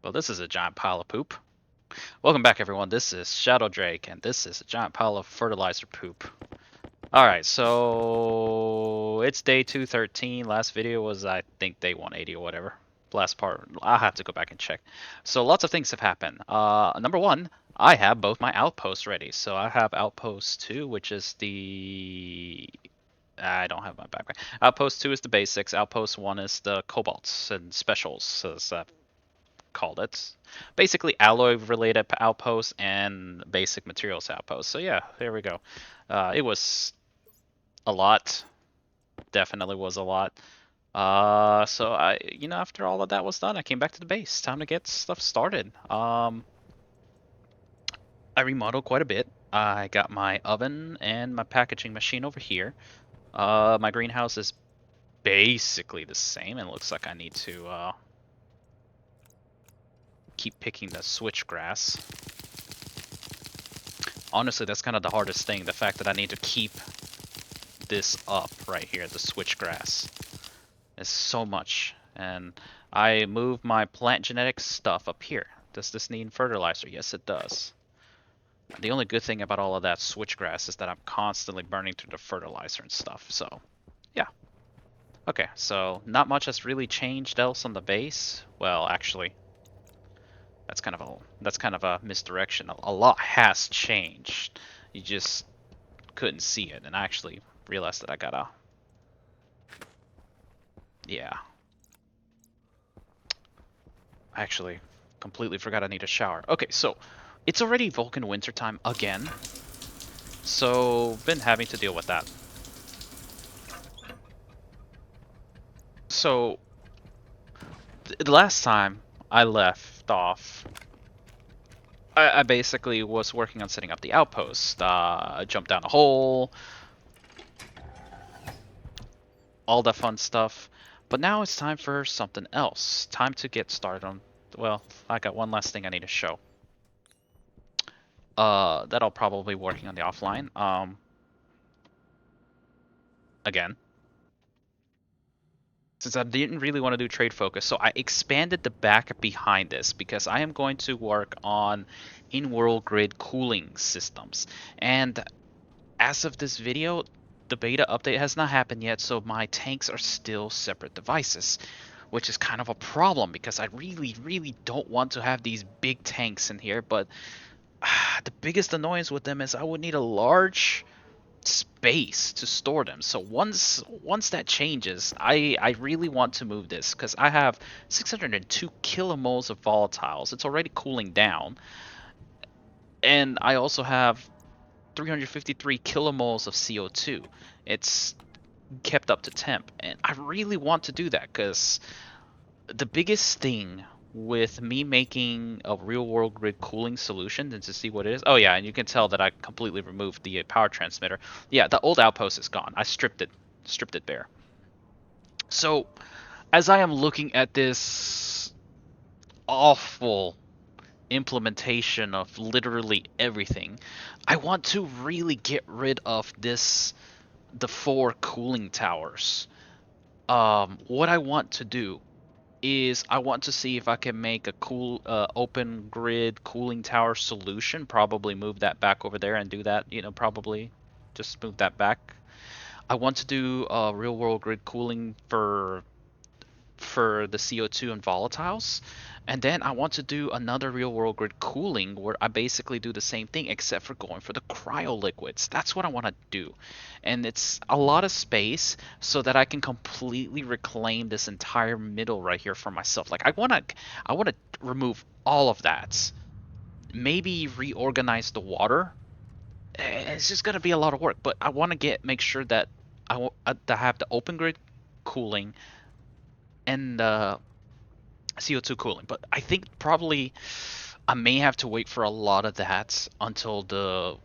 Well, this is a giant pile of poop. Welcome back, everyone. This is Shadow Drake, and this is a giant pile of fertilizer poop. Alright, so it's day 213. Last video was, I think, day 180 or whatever. Last part, I'll have to go back and check. So lots of things have happened. Number one, I have both my outposts ready. So I have Outpost 2, which is the... I don't have my background. Outpost 2 is the basics. Outpost 1 is the cobalts and specials, as I've called it. Basically alloy related outposts and basic materials outposts. So yeah, there we go. It was a lot. Definitely was a lot. So after all of that was done, I came back to the base. Time to get stuff started. I remodeled quite a bit. I got my oven and my packaging machine over here. My greenhouse is basically the same. It looks like I need to keep picking the switchgrass. Honestly, that's kind of the hardest thing, the fact that I need to keep this up right here, the switchgrass. It's so much. And I moved my plant genetics stuff up here. Does this need fertilizer? Yes, it does. The only good thing about all of that switchgrass is that I'm constantly burning through the fertilizer and stuff, so yeah. Okay, so not much has really changed else on the base. Well, actually, that's kind of a misdirection. A lot has changed. You just couldn't see it, and I actually realized that I gotta... Yeah. I actually completely forgot I need a shower. Okay, so it's already Vulcan wintertime again. So, been having to deal with that. So, the last time I left off, I basically was working on setting up the outpost. I jumped down a hole, all that fun stuff. But now it's time for something else. Time to get started on... Well, I got one last thing I need to show. That I'll probably be working on the offline. Again. Since I didn't really want to do trade focus, so I expanded the back behind this because I am going to work on in-world grid cooling systems. And as of this video, the beta update has not happened yet, so my tanks are still separate devices, which is kind of a problem because I really don't want to have these big tanks in here, but the biggest annoyance with them is I would need a large space to store them. So once that changes, I really want to move this because I have 602 kilomoles of volatiles. It's already cooling down, and I also have 353 kilomoles of CO2. It's kept up to temp, and I really want to do that because the biggest thing with me making a real world grid cooling solution and to see what it is. Oh yeah, and you can tell that I completely removed the power transmitter. Yeah, the old outpost is gone. I stripped it bare. So as I am looking at this awful implementation of literally everything, I want to really get rid of the 4 cooling towers. What I want to do is I want to see if I can make a cool open grid cooling tower solution. Probably move that back over there and do that. Probably just move that back. I want to do real world grid cooling for the CO2 and volatiles. And then I want to do another real world grid cooling where I basically do the same thing except for going for the cryo liquids. That's what I want to do. And it's a lot of space so that I can completely reclaim this entire middle right here for myself. Like I want to remove all of that. Maybe reorganize the water. It's just going to be a lot of work, but I want to make sure that I have the open grid cooling and CO2 cooling. But I think probably I may have to wait for a lot of that until the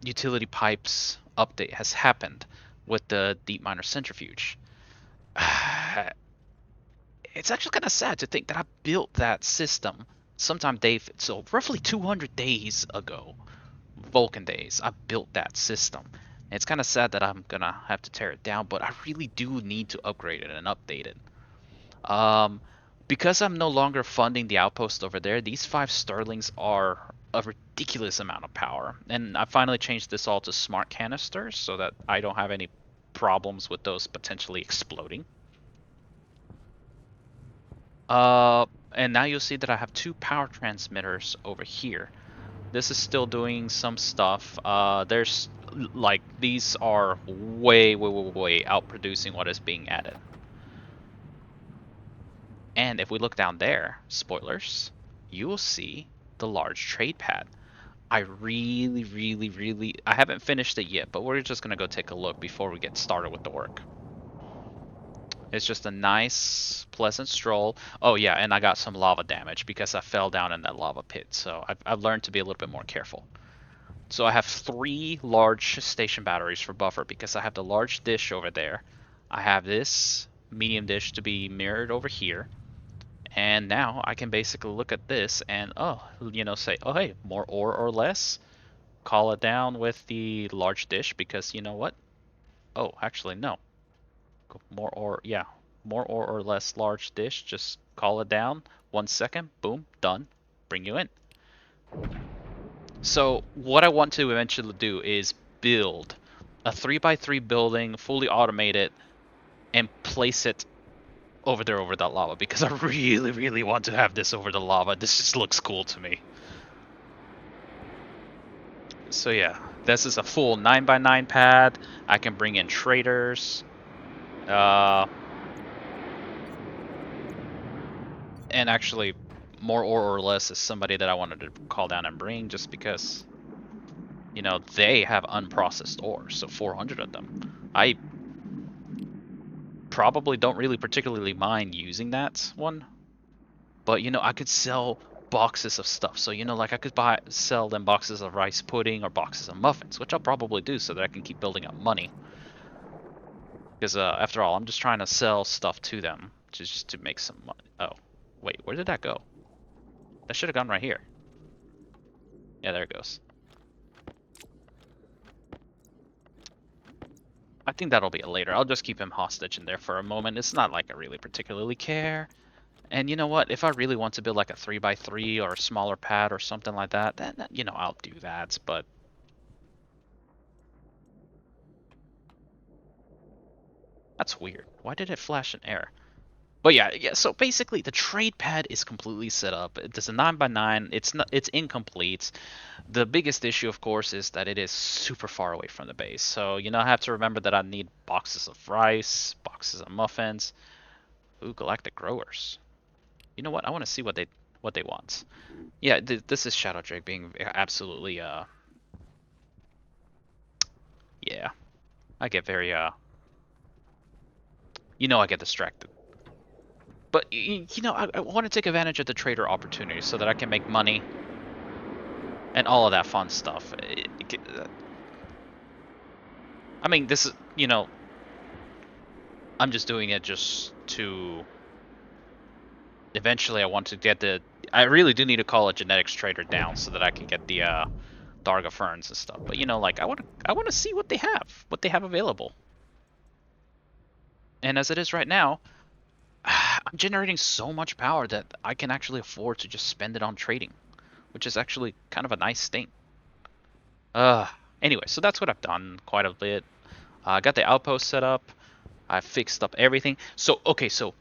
utility pipes update has happened with the deep miner centrifuge. It's actually kind of sad to think that I built that system sometime so roughly 200 days ago, Vulcan days, I built that system. It's kind of sad that I'm gonna have to tear it down, but I really do need to upgrade it and update it. Um, Because I'm no longer funding the outpost over there, these 5 sterlings are a ridiculous amount of power. And I finally changed this all to smart canisters so that I don't have any problems with those potentially exploding. And now you'll see that I have 2 power transmitters over here. This is still doing some stuff. There's like these are way outproducing what is being added. And if we look down there, spoilers, you will see the large trade pad. I really, I haven't finished it yet, but we're just gonna go take a look before we get started with the work. It's just a nice, pleasant stroll. Oh yeah, and I got some lava damage because I fell down in that lava pit, so I've learned to be a little bit more careful. So I have 3 large station batteries for buffer because I have the large dish over there. I have this medium dish to be mirrored over here. And now I can basically look at this and, say, oh, hey, more ore or less. Call it down with the large dish because you know what? Oh, actually, no. More ore, yeah. More ore or less large dish. Just call it down. 1 second. Boom. Done. Bring you in. So what I want to eventually do is build a 3x3 building, fully automated, and place it over there over that lava because I really want to have this over the lava. This just looks cool to me. So yeah, this is a full 9x9 pad. I can bring in traders. And actually, more ore or less is somebody that I wanted to call down and bring just because, they have unprocessed ore, so 400 of them. I probably don't really particularly mind using that one, but I could sell boxes of stuff. So like I could sell them boxes of rice pudding or boxes of muffins, which I'll probably do so that I can keep building up money. Because after all, I'm just trying to sell stuff to them, just to make some money. Oh, wait, where did that go? That should have gone right here. Yeah, there it goes. I think that'll be it later. I'll just keep him hostage in there for a moment. It's not like I really particularly care. And you know what? If I really want to build like a 3x3 or a smaller pad or something like that, then I'll do that. But that's weird. Why did it flash an error? But yeah. So basically, the trade pad is completely set up. It's a 9x9. It's incomplete. The biggest issue, of course, is that it is super far away from the base. So I have to remember that I need boxes of rice, boxes of muffins. Ooh, galactic growers. You know what? I want to see what they want. Yeah, this is Shadow Drake being absolutely yeah. I get very I get distracted. But I want to take advantage of the trader opportunity so that I can make money and all of that fun stuff. I mean, this is I'm just doing it just to. Eventually, I want to get I really do need to call a genetics trader down so that I can get the Darga ferns and stuff. But like I want to see what they have available. And as it is right now, I'm generating so much power that I can actually afford to just spend it on trading, which is actually kind of a nice thing. Uh, anyway, so that's what I've done quite a bit. I got the outpost set up. I fixed up everything. So, okay, so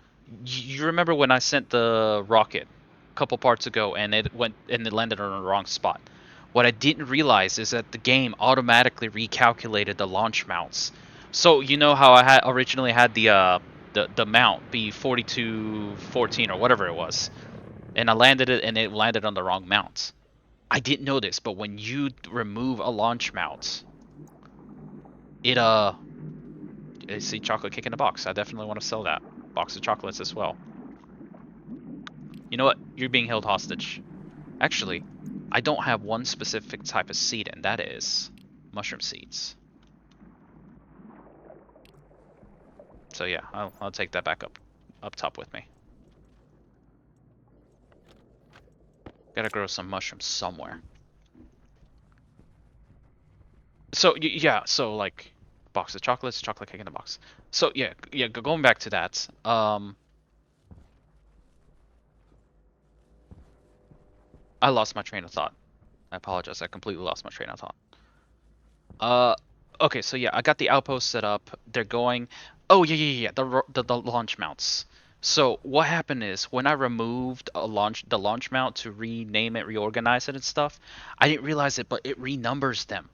you remember when I sent the rocket a couple parts ago and it landed on the wrong spot? What I didn't realize is that the game automatically recalculated the launch mounts. So you know how I had originally had the mount be 4214 or whatever it was, and I landed it and it landed on the wrong mount. I didn't know this, but when you remove a launch mount, it I see chocolate cake in a box. I definitely want to sell that box of chocolates as well. You know what? You're being held hostage. Actually, I don't have one specific type of seed, and that is mushroom seeds. So yeah, I'll take that back up top with me. Gotta grow some mushrooms somewhere. So yeah, so like box of chocolates, chocolate cake in a box. So yeah, going back to that. I lost my train of thought. I apologize. I completely lost my train of thought. Uh, okay, so yeah, I got the outpost set up. They're going. Oh yeah, yeah, yeah. The launch mounts. So what happened is when I removed the launch mount to rename it, reorganize it, and stuff, I didn't realize it, but it renumbers them,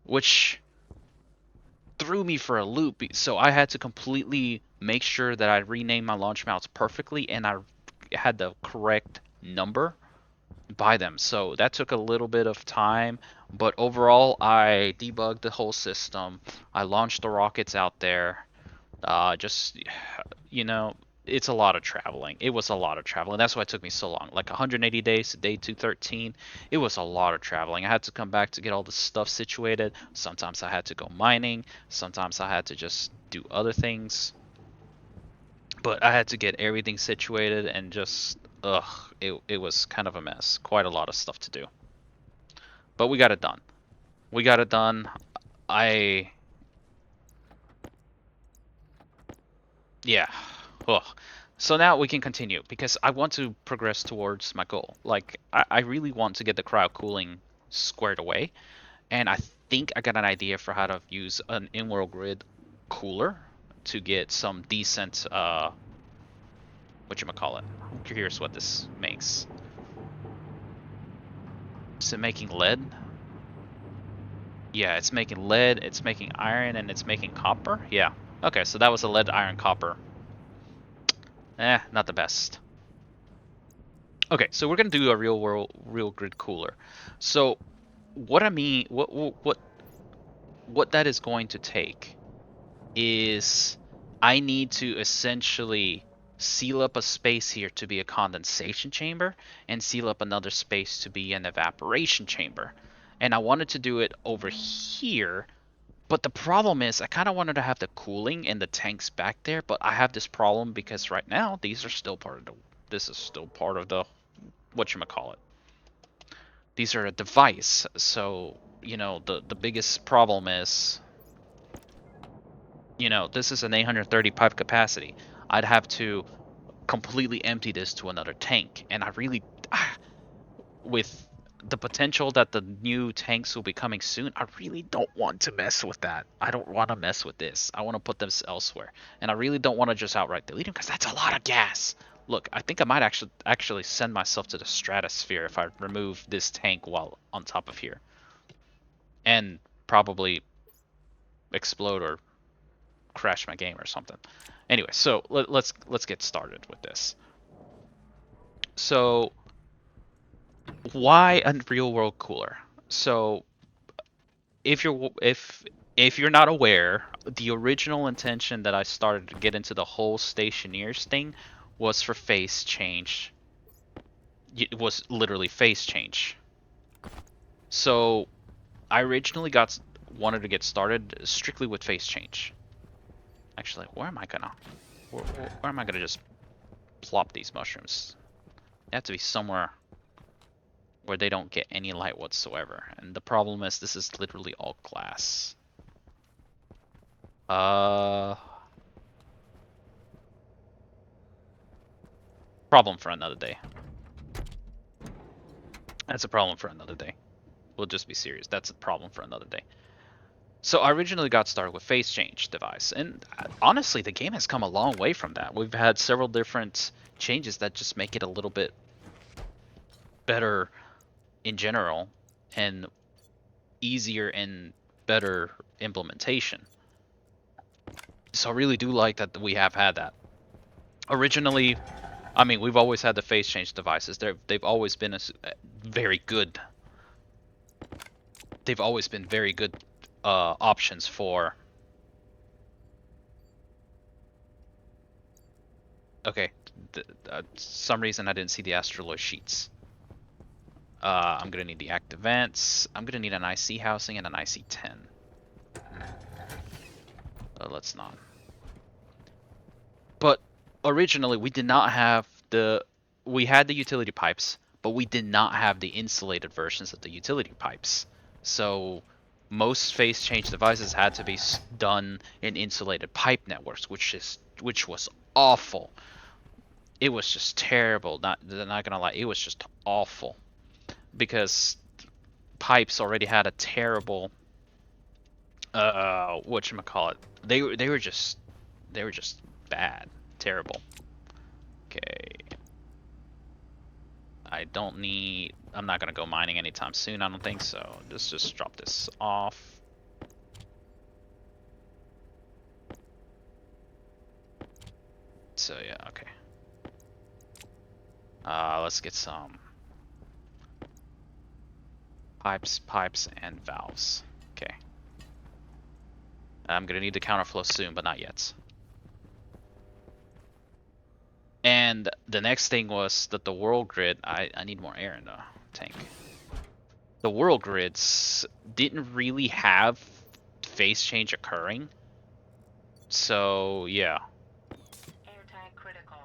which threw me for a loop. So I had to completely make sure that I renamed my launch mounts perfectly, and I had the correct number by them. So that took a little bit of time, but overall, I debugged the whole system. I launched the rockets out there. Just, you know, it's a lot of traveling. It was a lot of traveling. That's why it took me so long. Like 180 days to day 213. It was a lot of traveling. I had to come back to get all the stuff situated. Sometimes I had to go mining. Sometimes I had to just do other things. But I had to get everything situated and just, ugh, it was kind of a mess. Quite a lot of stuff to do. But we got it done. We got it done. I, yeah. Ugh. So now we can continue because I want to progress towards my goal. Like, I really want to get the cryo cooling squared away. And I think I got an idea for how to use an in-world grid cooler to get some decent, whatchamacallit. I'm curious what this makes. Is it making lead? Yeah, it's making lead, it's making iron, and it's making copper? Yeah. Okay, so that was a lead, iron, copper. Not the best. Okay, so we're gonna do a real grid cooler. So what I mean, what that is going to take is I need to essentially seal up a space here to be a condensation chamber and seal up another space to be an evaporation chamber. And I wanted to do it over here. But the problem is, I kind of wanted to have the cooling and the tanks back there, but I have this problem because right now these are still part of the. This is still part of the whatchamacallit. These are a device, so the biggest problem is, this is an 830 pipe capacity. I'd have to completely empty this to another tank, and I really, with the potential that the new tanks will be coming soon, I really don't want to mess with that. I don't want to mess with this. I want to put this elsewhere. And I really don't want to just outright delete them because that's a lot of gas. Look, I think I might actually send myself to the stratosphere if I remove this tank while on top of here. And probably explode or crash my game or something. Anyway, so let's get started with this. So why a real world cooler? So if you're not aware, the original intention that I started to get into the whole Stationeers thing was for face change. It was literally face change. So I originally wanted to get started strictly with face change. Actually, where am I gonna just plop these mushrooms? They have to be somewhere where they don't get any light whatsoever. And the problem is this is literally all glass. Problem for another day. That's a problem for another day. We'll just be serious. That's a problem for another day. So I originally got started with face change device, and honestly, the game has come a long way from that. We've had several different changes that just make it a little bit better in general and easier and better implementation. So I really do like that we have had that. Originally, I mean, we've always had the face change devices. They've always been very good. They've always been very good options for. Okay, some reason I didn't see the astroloid sheets. I'm gonna need the active vents. I'm gonna need an IC housing and an IC10. Let's not. But originally we did not have we had the utility pipes, but we did not have the insulated versions of the utility pipes. So most phase change devices had to be done in insulated pipe networks, which was awful. It was just terrible. Not gonna lie, it was just awful. because pipes already had a terrible whatchamacallit. They were just bad. Terrible. Okay. I'm not gonna go mining anytime soon, I don't think so. Let's just drop this off. So yeah, okay. Let's get some pipes, and valves. Okay. I'm gonna need the counterflow soon, but not yet. And the next thing was that the world grid, I need more air in the tank. The world grids didn't really have phase change occurring. So, yeah. Air tank critical.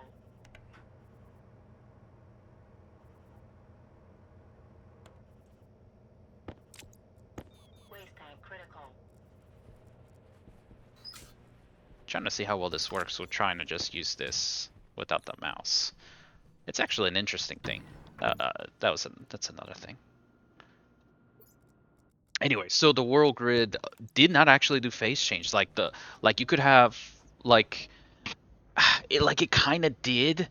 Waste tank critical. Trying to see how well this works with trying to just use this without the mouse. It's actually an interesting thing. That's another thing. Anyway, so the world grid did not actually do phase change. Like you could have like it kind of did,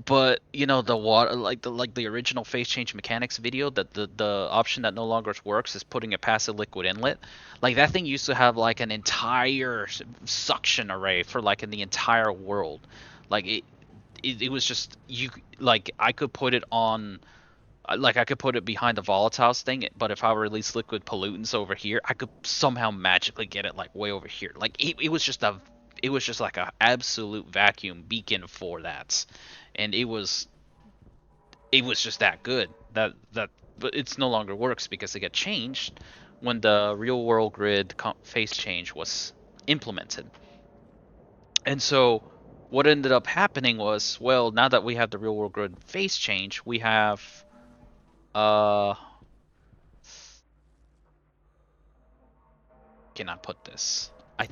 but you know the water like the original phase change mechanics video, that the option that no longer works is putting a passive liquid inlet. Like that thing used to have like an entire suction array for like in the entire world. Like it was just you like I could put it on like I could put it behind the volatiles thing, but if I release liquid pollutants over here, I could somehow magically get it like way over here. Like it was just like a absolute vacuum beacon for that, and it was just that good. But it's no longer works because it got changed when the real world grid phase change was implemented. And so what ended up happening was, well, now that we have the real world grid phase change, we have uh can I put this? I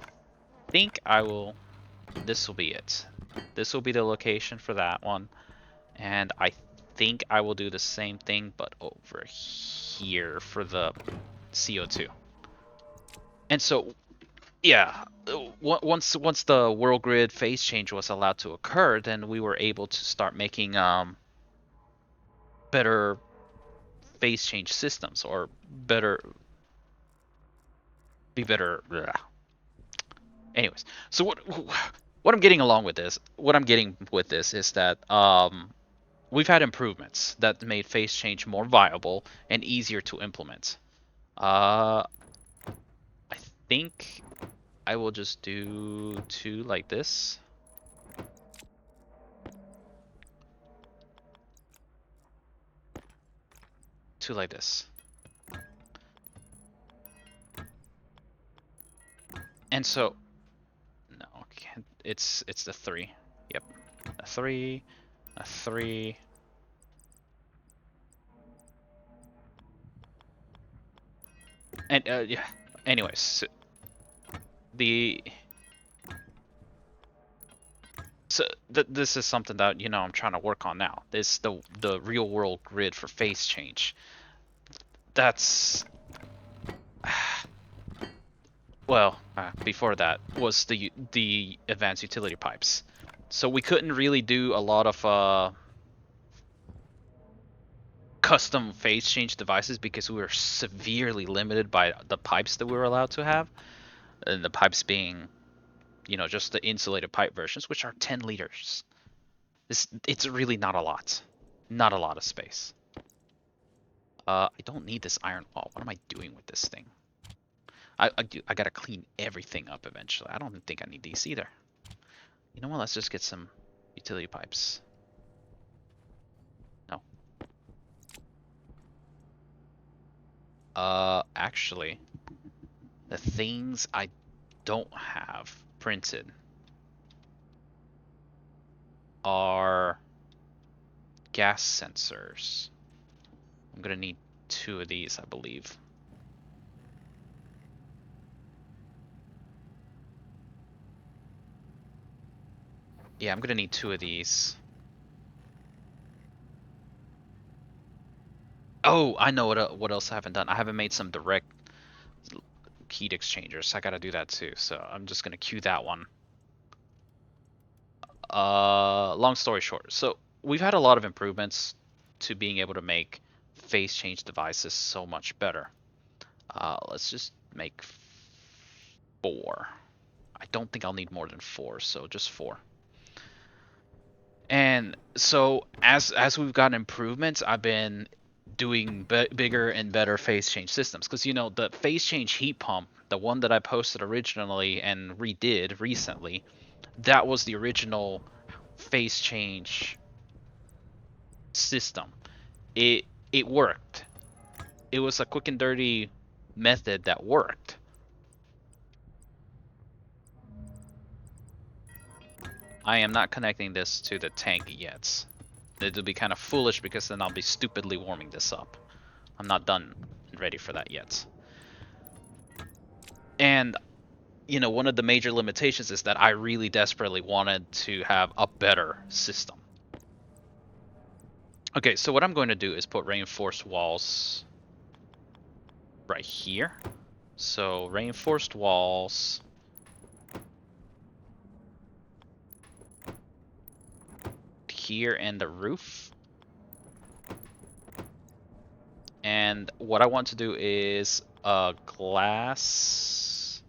think I will. This will be it. This will be the location for that one. And I think I will do the same thing, but over here for the CO2. And so, yeah, once the world grid phase change was allowed to occur, then we were able to start making better phase change systems, or better. Bleh. Anyways, so what I'm getting along with this, what I'm getting with this is that we've had improvements that made phase change more viable and easier to implement. I think I will just do two like this. Two like this. And so, no, it's the three. Yep, a three, a three. And yeah. Anyways, the so this is something that I'm trying to work on now. This the real world grid for phase change. That's well, before that was the advanced utility pipes. So we couldn't really do a lot of custom phase change devices because we were severely limited by the pipes that we were allowed to have, and the pipes being, just the insulated pipe versions, which are 10 liters. It's really not a lot of space. I don't need this iron. Oh, what am I doing with this thing? I gotta clean everything up eventually. I don't think I need these either. You know what? Let's just get some utility pipes. No. Actually, the things I don't have printed are gas sensors. I'm gonna need two of these, I believe. Yeah, I'm gonna need two of these. Oh, I know what else I haven't done. I haven't made some direct heat exchangers. I gotta do that too. So I'm just gonna queue that one. Long story short, so we've had a lot of improvements to being able to make phase change devices so much better. Let's just make 4. I don't think I'll need more than 4, so just 4. And so as we've gotten improvements, I've been doing bigger and better phase change systems because the phase change heat pump, the one that I posted originally and redid recently, that was the original phase change system. It worked. It was a quick and dirty method that worked. I am not connecting this to the tank yet. It'll be kind of foolish because then I'll be stupidly warming this up. I'm not done and ready for that yet. And one of the major limitations is that I really desperately wanted to have a better system. Okay, so what I'm going to do is put reinforced walls right here. So reinforced walls. Here and the roof. And what I want to do is a glass.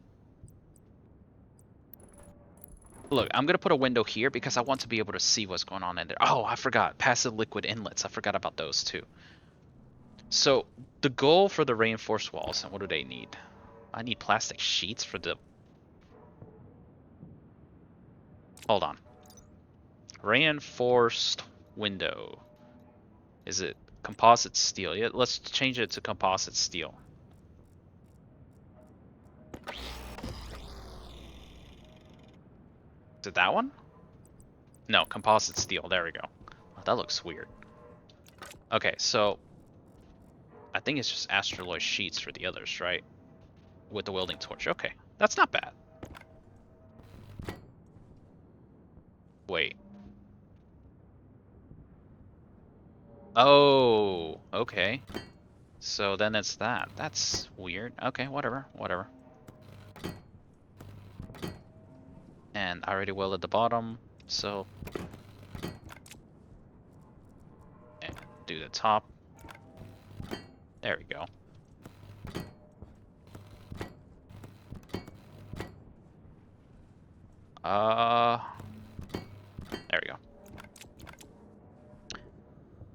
Look, I'm going to put a window here because I want to be able to see what's going on in there. Oh, I forgot. Passive liquid inlets. I forgot about those too. So the goal for the reinforced walls, and what do they need? I need plastic sheets for the... Hold on. Reinforced window. Is it composite steel? Yeah, let's change it to composite steel. Is it that one? No, composite steel. There we go. Oh, that looks weird. Okay, so I think it's just astraloy sheets for the others, right? With the welding torch. Okay, that's not bad. Wait. Oh, okay. So then it's that. That's weird. Okay, whatever, whatever. And I already welded the bottom, so... And do the top. There we go. There we go.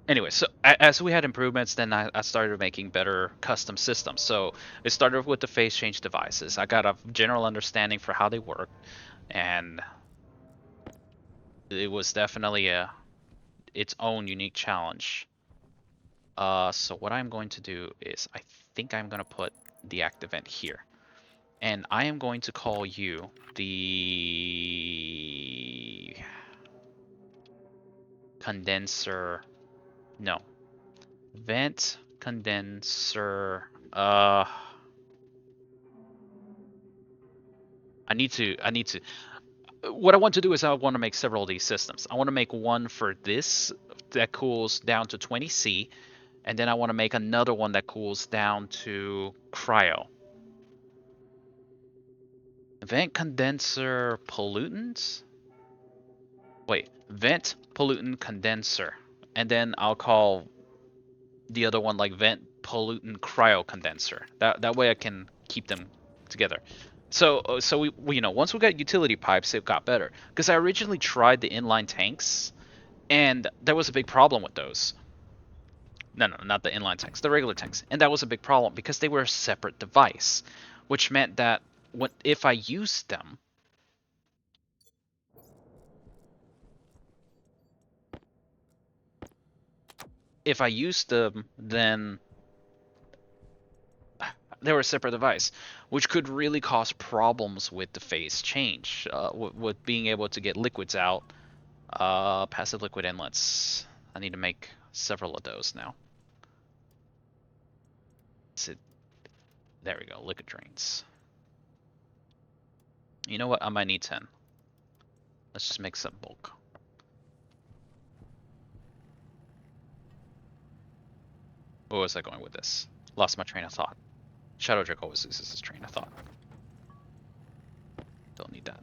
Anyway, so as we had improvements, then I started making better custom systems. So it started with the phase change devices. I got a general understanding for how they work, and it was definitely its own unique challenge. So what I'm going to do is I think I'm going to put the active vent here. And I am going to call you the condenser. No. Vent condenser. I need to. What I want to do is I want to make several of these systems. I want to make one for this that cools down to 20C, and then I want to make another one that cools down to cryo. Vent condenser pollutants? Wait, vent pollutant condenser. And then I'll call the other one like vent pollutant cryo condenser. That way I can keep them together. So we once we got utility pipes, it got better. Because I originally tried the inline tanks, and there was a big problem with those. No, not the inline tanks, the regular tanks. And that was a big problem because they were a separate device, which meant that if I used them, then they were a separate device, which could really cause problems with the phase change, with being able to get liquids out. Passive liquid inlets. I need to make several of those now. There we go, liquid drains. You know what? I might need 10. Let's just make some bulk. Where was I going with this? Lost my train of thought. Shadow Drake always loses his train of thought. Don't need that.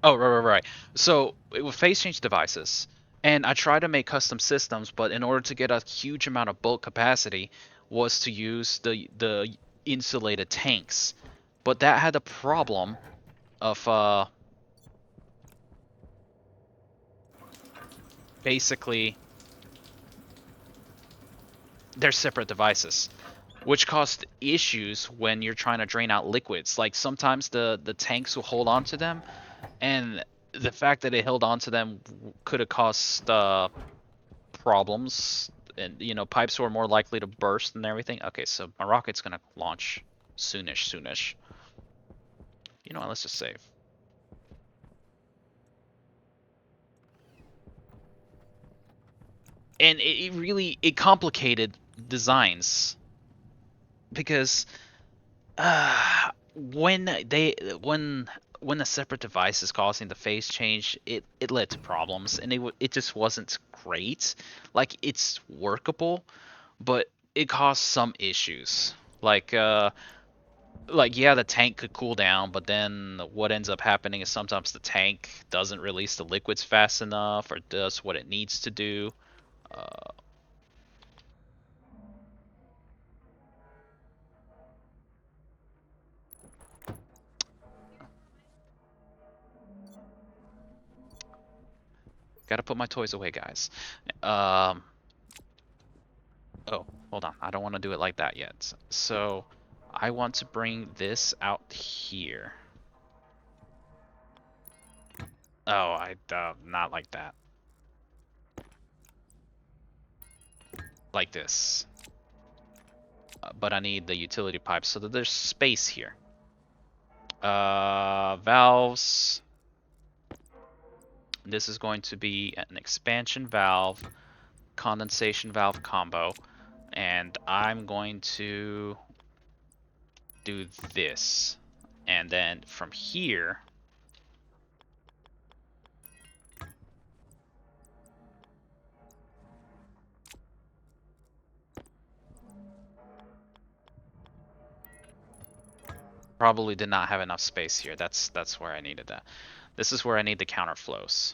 Oh, right. So with phase change devices, and I try to make custom systems, but in order to get a huge amount of bulk capacity, was to use the insulated tanks. But that had a problem of basically they're separate devices, which caused issues when you're trying to drain out liquids. Like sometimes the tanks will hold on to them, and the fact that it held on to them could have caused problems, and pipes were more likely to burst and everything. Okay, so my rocket's gonna launch soonish. You know what? Let's just save. And it really complicated designs because when they when a separate device is causing the phase change, it led to problems, and it just wasn't great. Like it's workable, but it caused some issues. Like yeah, the tank could cool down, but then what ends up happening is sometimes the tank doesn't release the liquids fast enough or does what it needs to do. Uh, Gotta put my toys away, guys. Um, oh, hold on. I don't want to do it like that yet. So I want to bring this out here. Oh, I not like that. Like this. But I need the utility pipe so that there's space here. Valves. This is going to be an expansion valve, condensation valve combo, and I'm going to do this. And then from here, probably did not have enough space here. That's where I needed that. This is where I need the counterflows.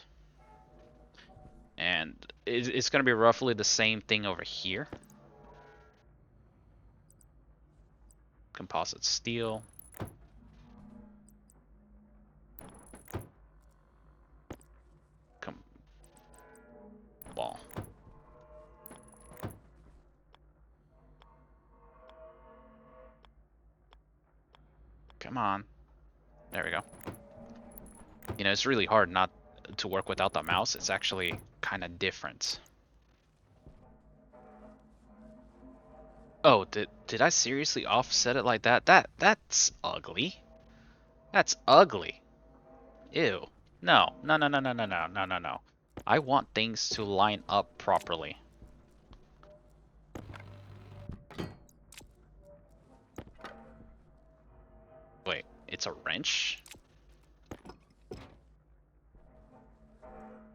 And it's going to be roughly the same thing over here. Composite steel. Wall. Come on. There we go. It's really hard not to work without the mouse. It's actually kind of different. Oh, did I seriously offset it like that? That's ugly. That's ugly. Ew. No. I want things to line up properly. Wait, it's a wrench?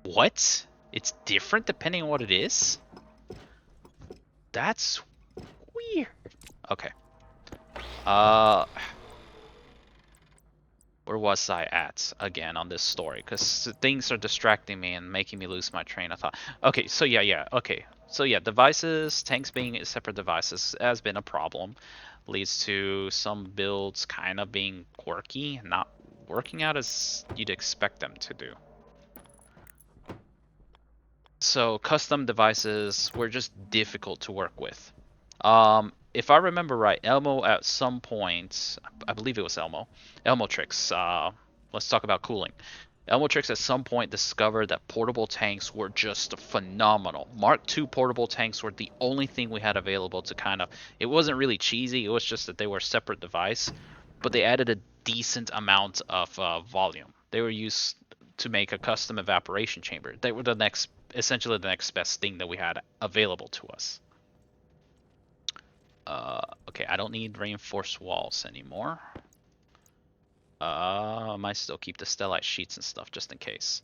What? It's different depending on what it is? That's weird. Okay. Uh, where was I at again on this story? Because things are distracting me and making me lose my train of thought. Okay, so yeah, okay. So yeah, devices, tanks being separate devices has been a problem. Leads to some builds kind of being quirky, not working out as you'd expect them to do. So custom devices were just difficult to work with. If I remember right, Elmo at some point, I believe it was Elmotrix. Let's talk about cooling. Elmotrix at some point discovered that portable tanks were just phenomenal. Mark II portable tanks were the only thing we had available to kind of. It wasn't really cheesy. It was just that they were a separate device, but they added a decent amount of volume. They were used to make a custom evaporation chamber. They were essentially the next best thing that we had available to us. Okay, I don't need reinforced walls anymore. I might still keep the stellite sheets and stuff just in case.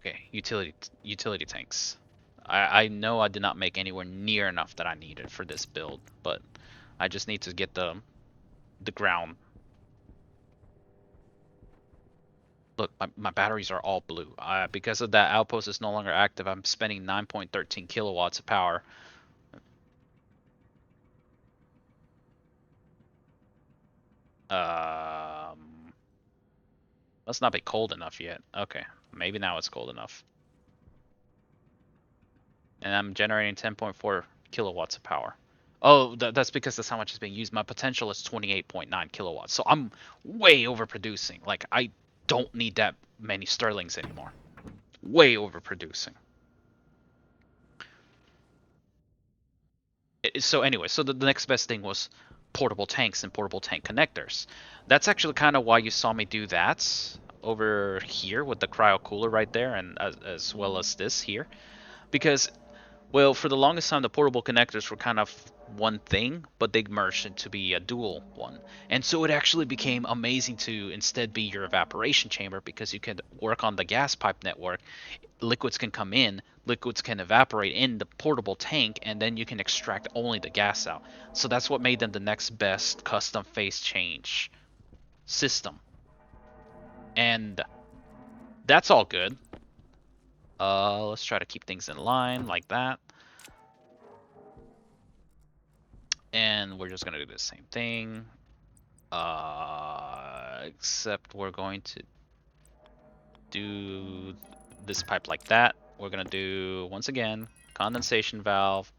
Okay, utility tanks. I know I did not make anywhere near enough that I needed for this build, but I just need to get the ground. Look, my batteries are all blue. Because of that outpost is no longer active, I'm spending 9.13 kilowatts of power. Um, must not be cold enough yet. Okay, maybe now it's cold enough. And I'm generating 10.4 kilowatts of power. Oh, that's because that's how much is being used. My potential is 28.9 kilowatts, so I'm way overproducing. Like, I don't need that many sterlings anymore. Way overproducing. So anyway, so the next best thing was portable tanks and portable tank connectors. That's actually kind of why you saw me do that over here with the cryo cooler right there, and as well as this here, because well, for the longest time, the portable connectors were kind of one thing, but they merged into be a dual one. And so it actually became amazing to instead be your evaporation chamber because you could work on the gas pipe network. Liquids can come in, liquids can evaporate in the portable tank, and then you can extract only the gas out. So that's what made them the next best custom phase change system. And that's all good. Let's try to keep things in line like that. And we're just gonna do the same thing. Except we're going to do this pipe like that. We're gonna do, once again, condensation valve,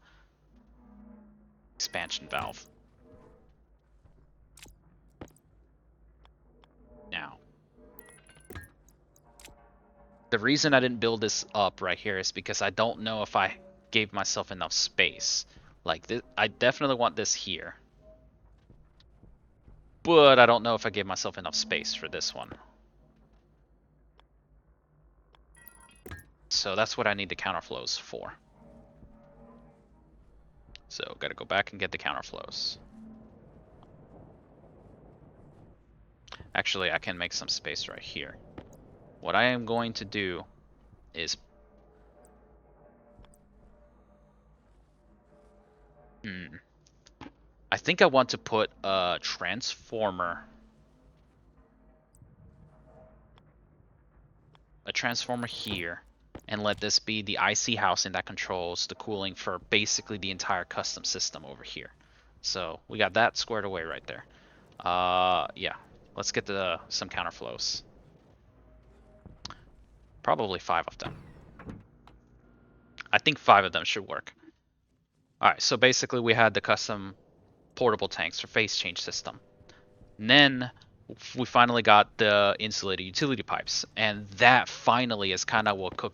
expansion valve. Now, the reason I didn't build this up right here is because I don't know if I gave myself enough space. Like, this, I definitely want this here. But I don't know if I gave myself enough space for this one. So that's what I need the counterflows for. So gotta go back and get the counterflows. Actually, I can make some space right here. What I am going to do is... I think I want to put a transformer. A transformer here. And let this be the IC housing that controls the cooling for basically the entire custom system over here. So we got that squared away right there. Yeah. Let's get some counterflows. Probably 5 of them. I think 5 of them should work. Alright, so basically we had the custom portable tanks for phase change system. And then we finally got the insulated utility pipes, and that finally is kind of what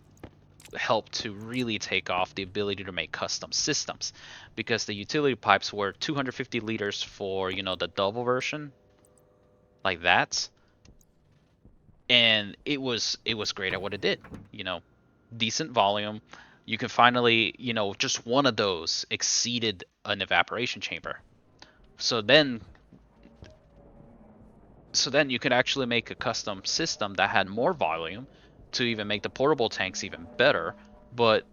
helped to really take off the ability to make custom systems, because the utility pipes were 250 liters for, you know, the double version, like that, and it was great at what it did. You know, decent volume. You can finally, you know, just one of those exceeded an evaporation chamber. So then you could actually make a custom system that had more volume to even make the portable tanks even better. But,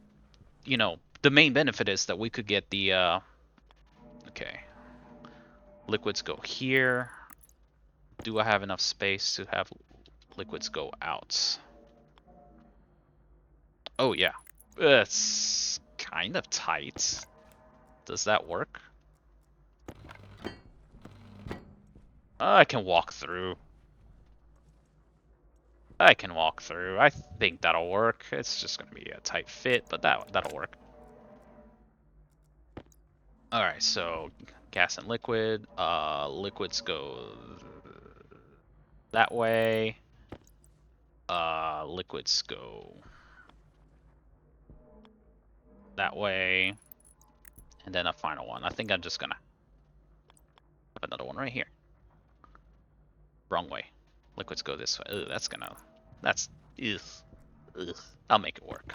you know, the main benefit is that we could get the okay, liquids go here. Do I have enough space to have liquids go out? Oh yeah, it's kind of tight. Does that work? I can walk through. I can walk through. I think that'll work. It's just gonna be a tight fit, but that'll work. All right, so gas and liquid. Liquids go that way. Liquids go that way. And then a final one. I think I'm just gonna have another one right here. Wrong way. Liquids go this way. Ugh, that's, ugh, ugh. I'll make it work.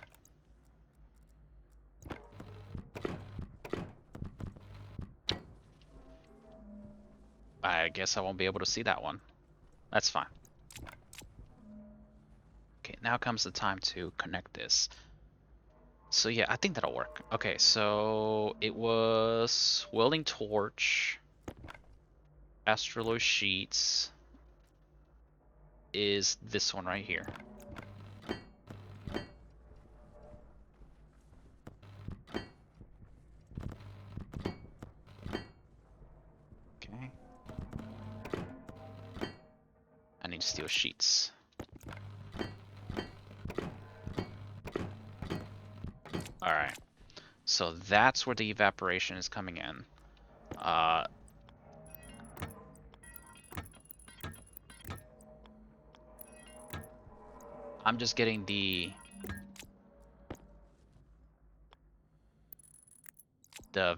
I guess I won't be able to see that one. That's fine. Okay, now comes the time to connect this. So yeah, I think that'll work. Okay, so it was welding torch, astroloid sheets is this one right here. Okay. I need steel sheets. Alright, so that's where the evaporation is coming in. I'm just getting the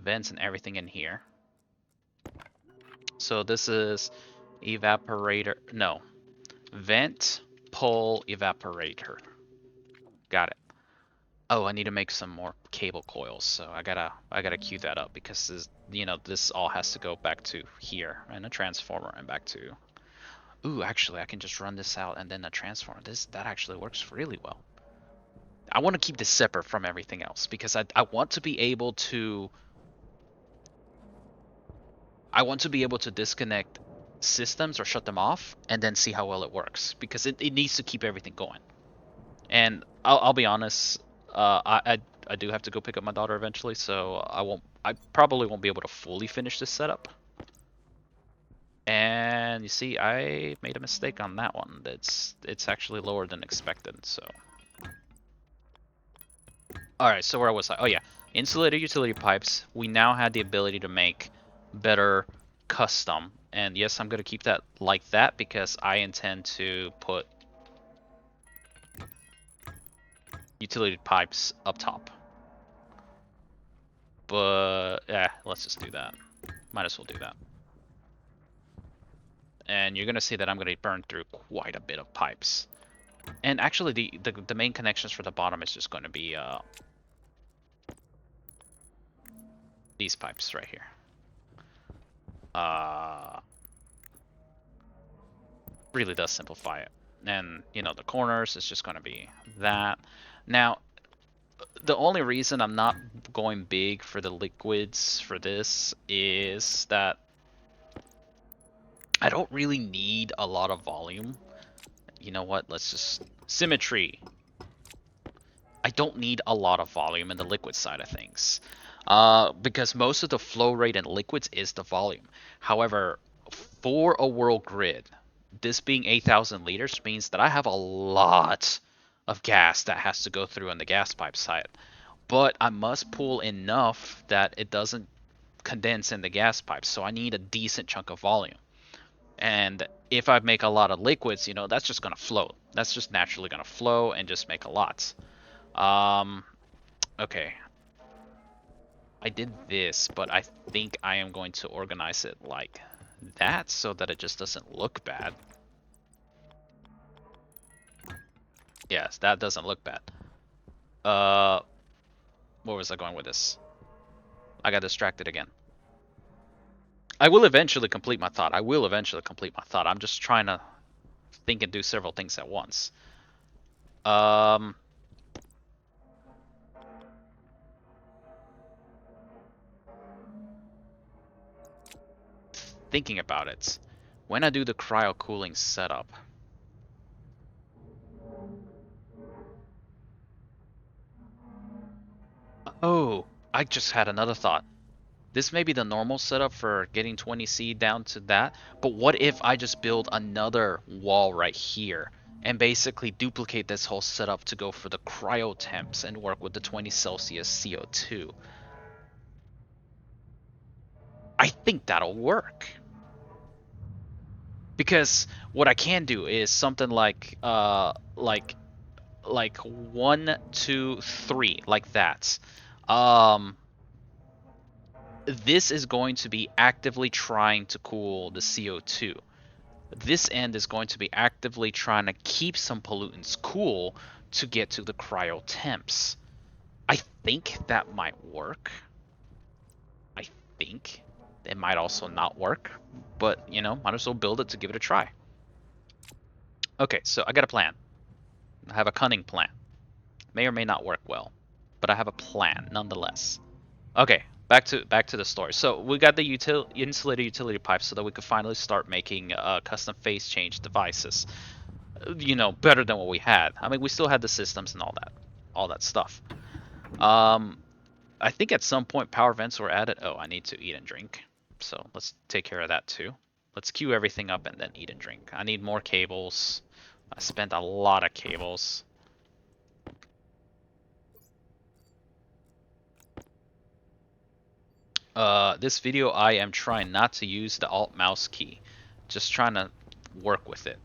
vents and everything in here. So this is evaporator, no, vent, pull, evaporator. Got it. Oh, I need to make some more cable coils, so I gotta queue that up because this, this all has to go back to here and a transformer and back to. Ooh, actually, I can just run this out and then a transformer. That actually works really well. I want to keep this separate from everything else because I want to be able to. I want to be able to disconnect systems or shut them off and then see how well it works because it needs to keep everything going. And I'll be honest, I do have to go pick up my daughter eventually, so I probably won't be able to fully finish this setup. And you see, I made a mistake on that one. It's actually lower than expected. So, all right. So where was I? Oh yeah, insulated utility pipes. We now had the ability to make better custom. And yes, I'm gonna keep that like that because I intend to put utility pipes up top. But yeah, let's just do that. Might as well do that. And you're gonna see that I'm gonna burn through quite a bit of pipes. And actually, the main connections for the bottom is just going to be these pipes right here. Really does simplify it. And the corners is just going to be that. Now, the only reason I'm not going big for the liquids for this is that I don't really need a lot of volume. You know what? Let's just symmetry. I don't need a lot of volume in the liquid side of things. Because most of the flow rate in liquids is the volume. However, for a world grid, this being 8,000 liters means that I have a lot of gas that has to go through on the gas pipe side. But I must pull enough that it doesn't condense in the gas pipe, so I need a decent chunk of volume. And if I make a lot of liquids, that's just going to flow. That's just naturally going to flow and just make a lot. Okay, I did this, but I think I am going to organize it like that so that it just doesn't look bad. Yes, that doesn't look bad. Where was I going with this? I got distracted again. I will eventually complete my thought. I'm just trying to think and do several things at once. Thinking about it, when I do the cryo cooling setup, oh, I just had another thought. This may be the normal setup for getting 20C down to that, but what if I just build another wall right here and basically duplicate this whole setup to go for the cryo temps and work with the 20 Celsius CO2? I think that'll work. Because what I can do is something like 1, 2, 3, like that. This is going to be actively trying to cool the CO2. This end is going to be actively trying to keep some pollutants cool to get to the cryo temps. I think that might work. I think it might also not work, but might as well build it to give it a try. Okay, so I got a plan. I have a cunning plan. May or may not work well, but I have a plan nonetheless. Okay, back to the story. So we got the insulated utility pipes so that we could finally start making custom phase change devices. Better than what we had. I mean, we still had the systems and all that stuff. Um, I think at some point power vents were added. Oh, I need to eat and drink. So let's take care of that too. Let's queue everything up and then eat and drink. I need more cables. I spent a lot of cables. This video I am trying not to use the alt mouse key. Just trying to work with it.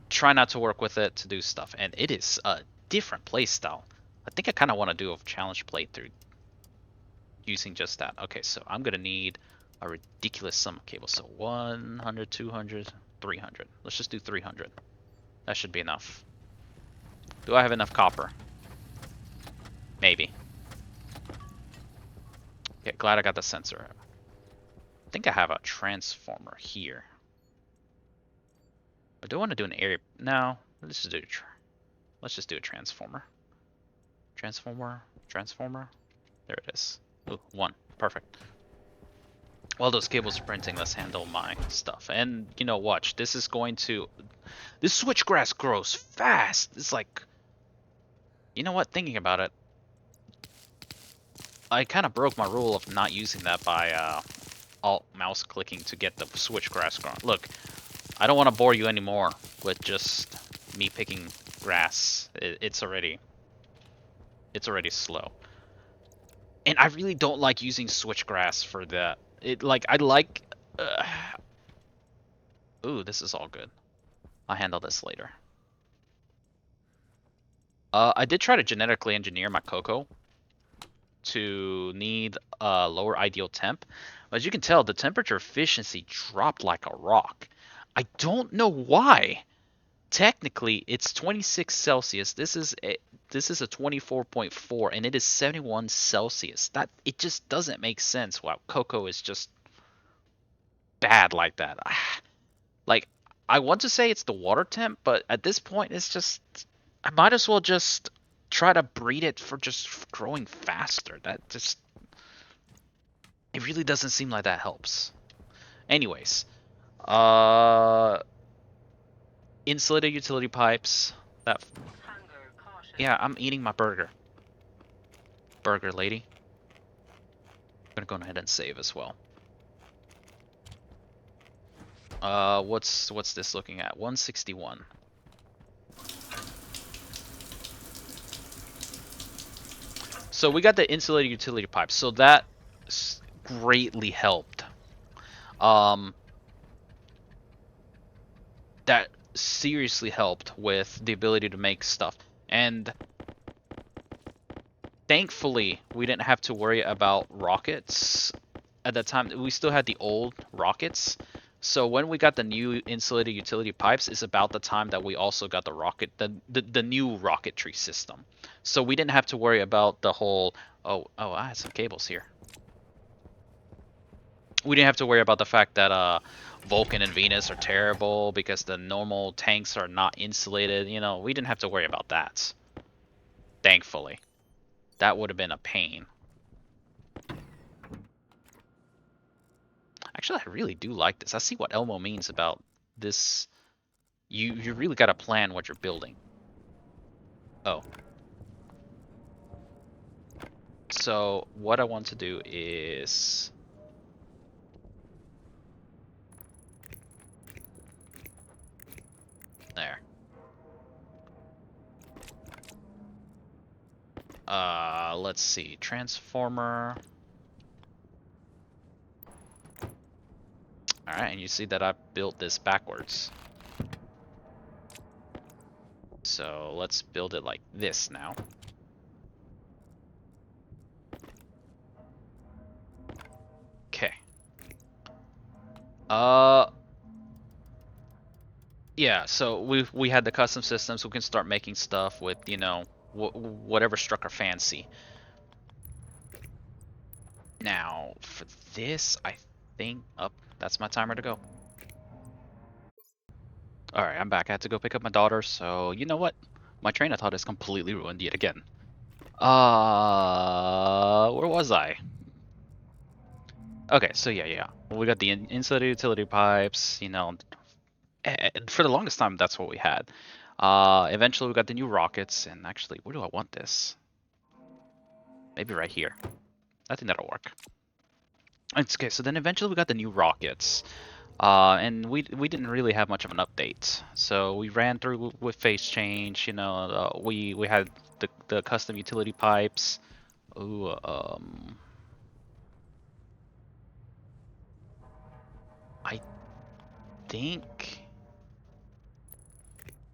Try not to work with it to do stuff. And it is a different playstyle. I think I kind of want to do a challenge playthrough using just that. Okay, so I'm going to need a ridiculous sum of cables. So 100, 200, 300. Let's just do 300. That should be enough. Do I have enough copper? Maybe. Yeah, glad I got the sensor. I think I have a transformer here. I do want to do an area. No, let's just do a transformer. Transformer. There it is. Ooh, one. Perfect. While those cables are printing, let's handle my stuff. And, watch. This switchgrass grows fast. It's like, you know what? Thinking about it, I kind of broke my rule of not using that by alt mouse clicking to get the switchgrass growing. Look, I don't want to bore you anymore with just me picking grass. It's already slow. And I really don't like using switchgrass for that. Ooh, this is all good. I'll handle this later. I did try to genetically engineer my cocoa to need a lower ideal temp. As you can tell, the temperature efficiency dropped like a rock. I don't know why. Technically, it's 26 Celsius. This is a 24.4, and it is 71 Celsius. It just doesn't make sense. Wow, cocoa is just bad like that. Like, I want to say it's the water temp, but at this point, it's just I might as well just try to breed it for just growing faster. It really doesn't seem like that helps. Anyways, uh, insulated utility pipes. That Hunger caution. Yeah, I'm eating my burger. Burger lady. I'm gonna go ahead and save as well. What's this looking at? 161. So we got the insulated utility pipes. So that greatly helped. Um, that seriously helped with the ability to make stuff. And thankfully, we didn't have to worry about rockets at that time. We still had the old rockets. So when we got the new insulated utility pipes, is about the time that we also got the new rocketry system. So we didn't have to worry about the whole I had some cables here. We didn't have to worry about the fact that Vulcan and Venus are terrible because the normal tanks are not insulated. We didn't have to worry about that. Thankfully. That would have been a pain. Actually, I really do like this. I see what Elmo means about this. You really got to plan what you're building. Oh. So what I want to do is there. Let's see. Transformer. Alright, and you see that I built this backwards. So let's build it like this now. Okay. Yeah, so we had the custom systems. We can start making stuff with, whatever struck our fancy. Now, for this, I think... That's my timer to go. Alright, I'm back. I had to go pick up my daughter, so you know what? My train of thought is completely ruined yet again. Where was I? Okay, so yeah. We got the insulated utility pipes, and for the longest time, that's what we had. Eventually we got the new rockets, and actually, where do I want this? Maybe right here. I think that'll work. It's okay, so then eventually we got the new rockets. And we didn't really have much of an update. So we ran through with phase change, we had the custom utility pipes. Ooh, I think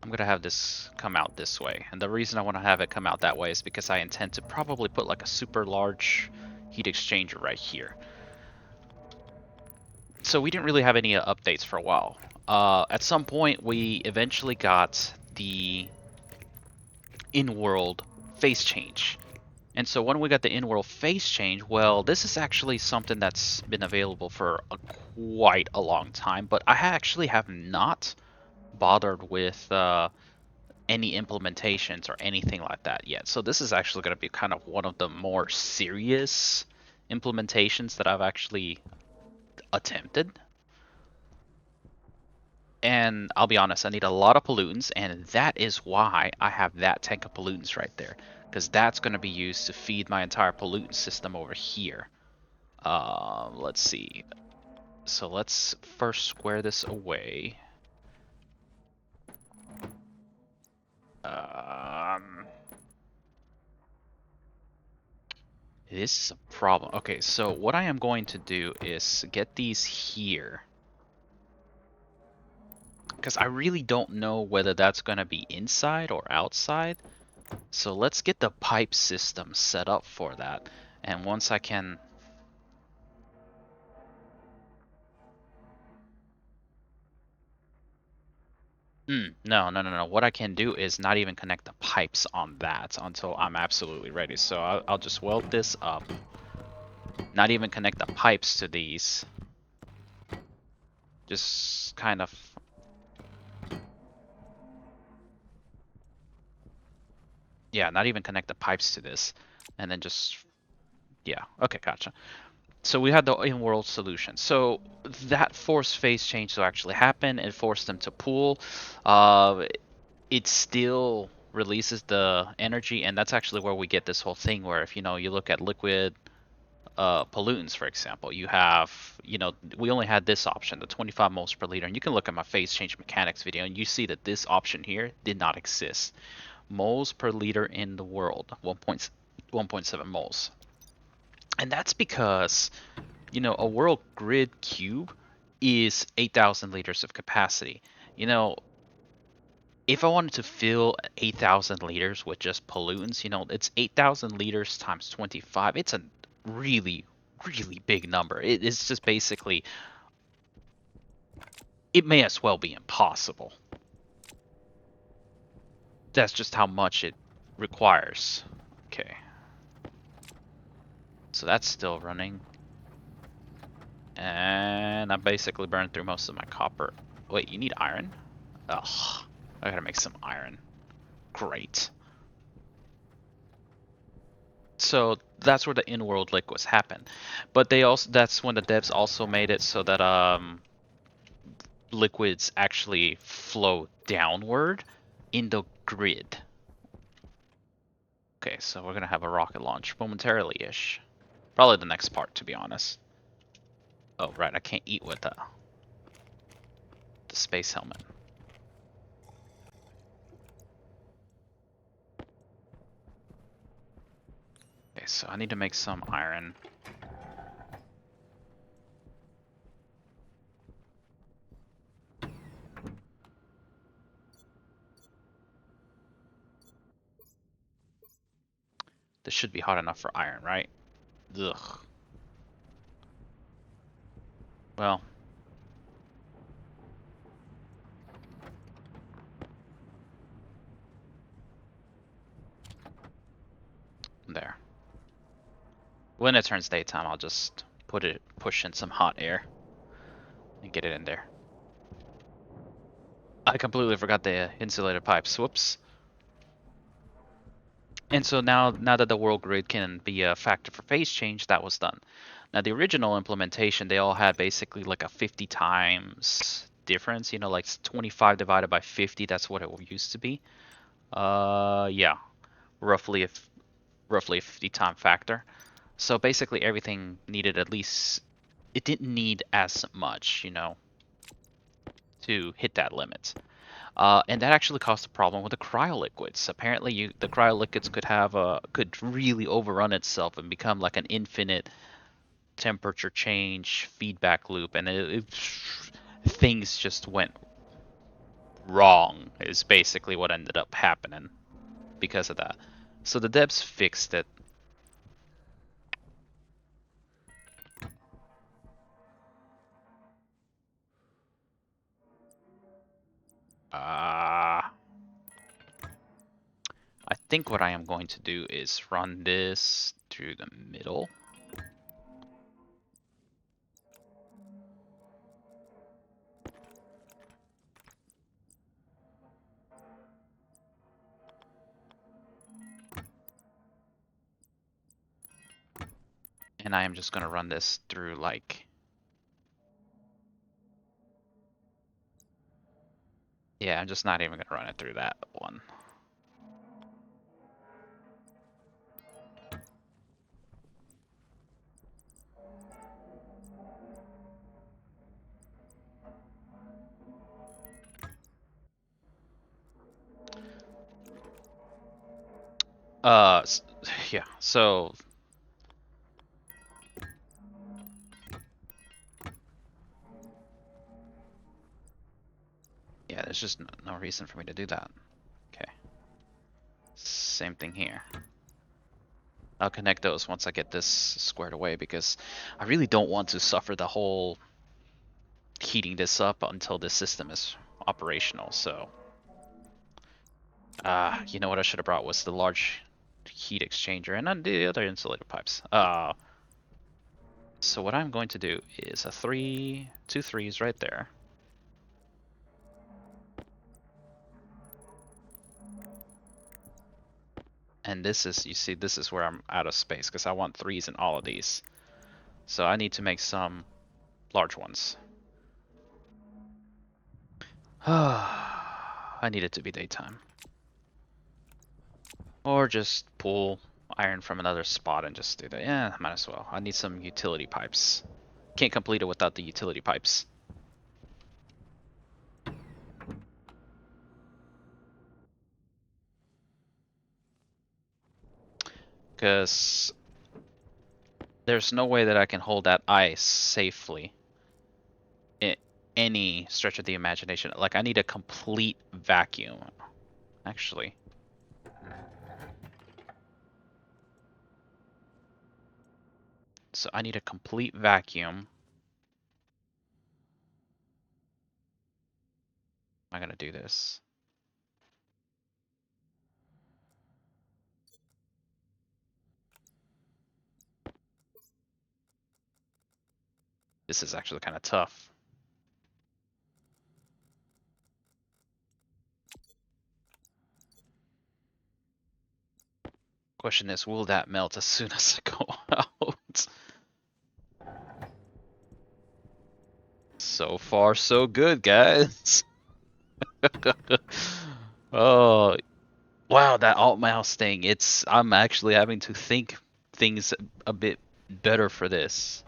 I'm gonna have this come out this way. And the reason I want to have it come out that way is because I intend to probably put like a super large heat exchanger right here. So we didn't really have any updates for a while. At some point, we eventually got the in-world phase change. And so when we got the in-world phase change, well, this is actually something that's been available for quite a long time, but I actually have not bothered with any implementations or anything like that yet. So this is actually going to be kind of one of the more serious implementations that I've actually attempted. And I'll be honest, I need a lot of pollutants, and that is why I have that tank of pollutants right there, because that's going to be used to feed my entire pollutant system over here. Let's see. So let's first square this away. Um, this is a problem. Okay, so what I am going to do is get these here, because I really don't know whether that's going to be inside or outside. So let's get the pipe system set up for that. And once I can... No. What I can do is not even connect the pipes on that until I'm absolutely ready. So I'll just weld this up. Not even connect the pipes to these. Just kind of... Yeah, not even connect the pipes to this. And then just... Yeah, okay, gotcha. So we had the in-world solution. So that forced phase change to actually happen. It forced them to pool. Uh, it still releases the energy, and that's actually where we get this whole thing where if you look at liquid pollutants, for example, you have, we only had this option, the 25 moles per liter, and you can look at my phase change mechanics video and you see that this option here did not exist. Moles per liter in the world, 1.7 moles. And that's because, a world grid cube is 8,000 liters of capacity. You know, if I wanted to fill 8,000 liters with just pollutants, it's 8,000 liters times 25. It's a really, really big number. It's just basically, it may as well be impossible. That's just how much it requires. Okay. So that's still running. And I basically burned through most of my copper. Wait, you need iron? Ugh. I gotta make some iron. Great. So that's where the in-world liquids happen. But that's when the devs also made it so that liquids actually flow downward in the grid. Okay, so we're gonna have a rocket launch momentarily-ish. Probably the next part, to be honest. Oh, right, I can't eat with the space helmet. Okay, so I need to make some iron. This should be hot enough for iron, right? Ugh. Well. There. When it turns daytime, I'll just push in some hot air and get it in there. I completely forgot the insulated pipes. Whoops. And so now that the world grid can be a factor for phase change, that was done. Now the original implementation, they all had basically like a 50 times difference, you know, like 25 divided by 50, that's what it used to be. Yeah, roughly roughly a 50 time factor. So basically everything needed at least, it didn't need as much, you know, to hit that limit. And that actually caused a problem with the cryoliquids. Apparently, the cryoliquids could really overrun itself and become like an infinite temperature change feedback loop, and things just went wrong. Is basically what ended up happening because of that. So the devs fixed it. Uh, I think what I am going to do is run this through the middle. And I am just going to run this through like, yeah, I'm just not even going to run it through that one. Uh, yeah, so yeah, there's just no reason for me to do that. Okay. Same thing here. I'll connect those once I get this squared away because I really don't want to suffer the whole heating this up until this system is operational. So, you know what I should have brought was the large heat exchanger and then the other insulator pipes. So what I'm going to do is two threes right there. And this is, you see, this is where I'm out of space because I want threes in all of these. So I need to make some large ones. I need it to be daytime. Or just pull iron from another spot and just do that. Yeah, might as well. I need some utility pipes. Can't complete it without the utility pipes. Because there's no way that I can hold that ice safely in any stretch of the imagination. Like, I need a complete vacuum, actually. So I need a complete vacuum. I'm gonna do this. This is actually kind of tough. Question is, will that melt as soon as I go out? So far, so good, guys. Oh, wow, that alt mouse thing. I'm actually having to think things a bit better for this.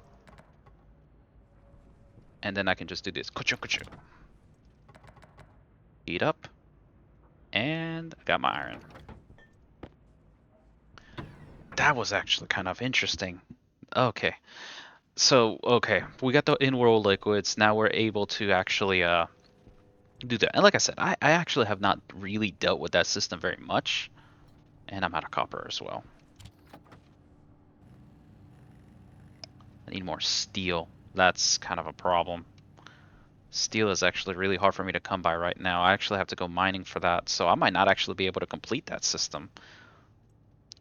And then I can just do this. Kuchu kuchu. Heat up. And I got my iron. That was actually kind of interesting. Okay. So, okay, we got the in-world liquids. Now we're able to actually do that. And like I said, I actually have not really dealt with that system very much. And I'm out of copper as well. I need more steel. That's kind of a problem. Steel is actually really hard for me to come by right now. I actually have to go mining for that, so I might not actually be able to complete that system.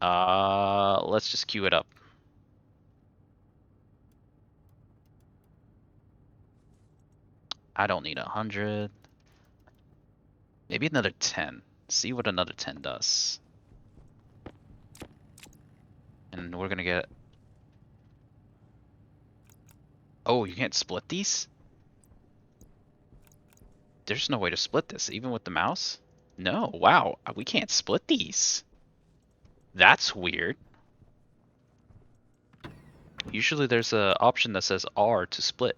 Let's just queue it up. I don't need 100. Maybe another 10. See what another 10 does. And we're gonna get... Oh, you can't split these? There's no way to split this, even with the mouse? No, wow, we can't split these. That's weird. Usually there's an option that says R to split.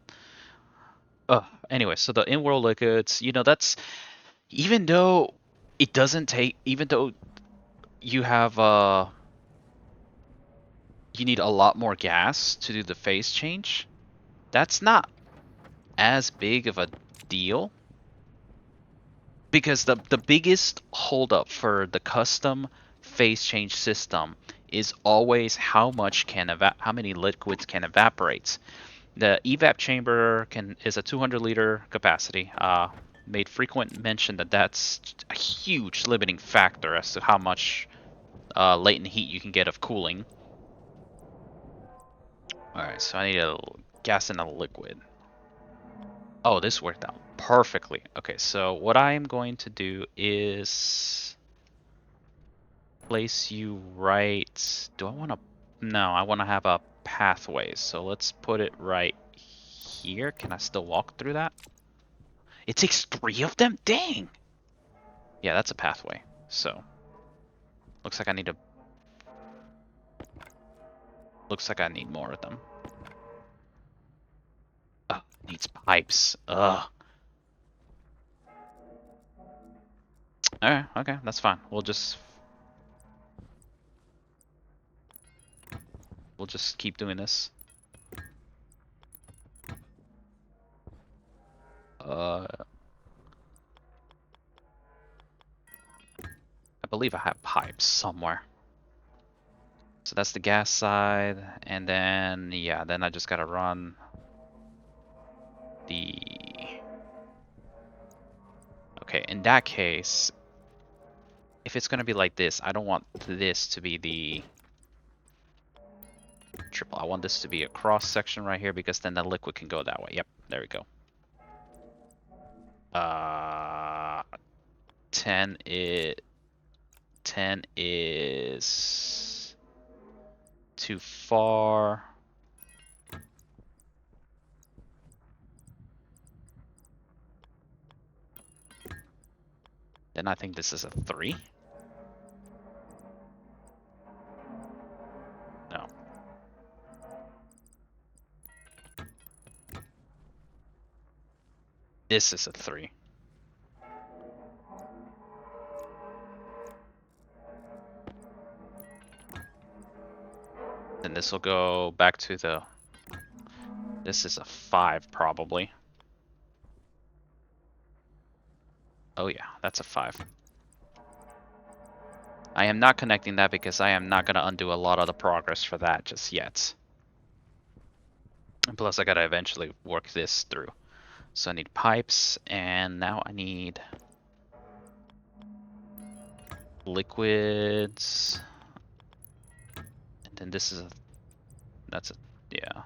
Anyway, so the in-world liquids, that's... Even though it doesn't take... Even though you have, you need a lot more gas to do the phase change, that's not as big of a deal. Because the biggest holdup for the custom phase change system is always how many liquids can evaporate. The evap chamber is a 200-liter capacity. Made frequent mention that that's a huge limiting factor as to how much latent heat you can get of cooling. All right, so I need a gas and a liquid. Oh, this worked out perfectly. Okay, so what I am going to do is place you right... Do I want to... No, I want to have a pathway. So let's put it right here. Can I still walk through that? It takes 3 of them? Dang! Yeah, that's a pathway. So, looks like I need more of them. Ugh, needs pipes. Ugh. Alright, okay, that's fine. We'll just keep doing this. I believe I have pipes somewhere. So that's the gas side, and then, yeah, then I just gotta run the... Okay, in that case, if it's gonna be like this, I don't want this to be the triple. I want this to be a cross section right here, because then the liquid can go that way. Yep, there we go. 10 is too far. Then I think this is a 3. No. This is a 3. Then this will go back to the... This is a 5 probably. Oh yeah, that's a 5. I am not connecting that because I am not going to undo a lot of the progress for that just yet. And plus I got to eventually work this through. So I need pipes, and now I need liquids. And then this is a... That's a... Yeah.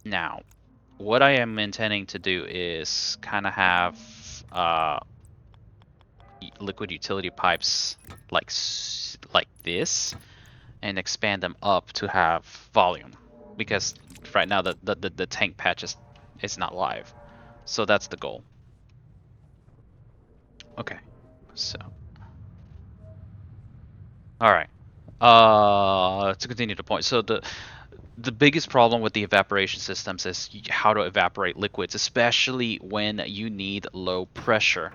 Now, what I am intending to do is kind of have liquid utility pipes like this, and expand them up to have volume, because right now the tank patch is not live. So that's the goal. Okay, so all right. To continue the point, so the biggest problem with the evaporation systems is how to evaporate liquids, especially when you need low pressure.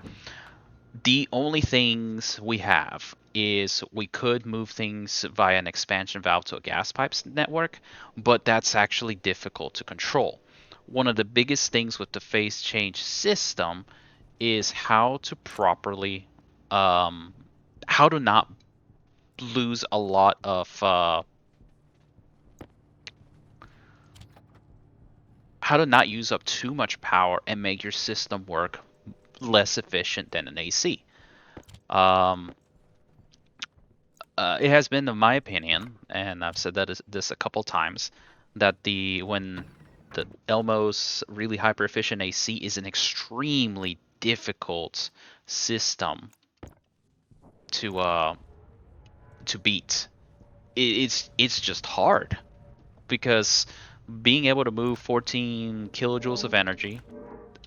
The only things we have is we could move things via an expansion valve to a gas pipes network, but that's actually difficult to control. One of the biggest things with the phase change system is how to properly, how to not lose a lot of, how to not use up too much power and make your system work less efficient than an AC. It has been, in my opinion, and I've said this a couple times, that when the Elmo's really hyper efficient AC is an extremely difficult system to beat. It's just hard because being able to move 14 kilojoules of energy.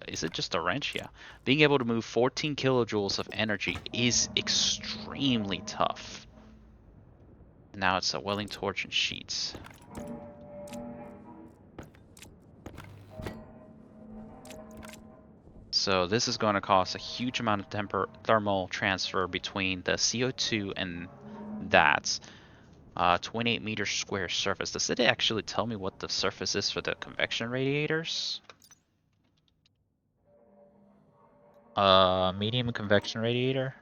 Is it just a wrench? Yeah. Being able to move 14 kilojoules of energy is extremely tough. Now it's a welding torch and sheets. So this is going to cause a huge amount of thermal transfer between the CO2 and that. 28 meters square surface. Does it actually tell me what the surface is for the convection radiators? Medium convection radiator?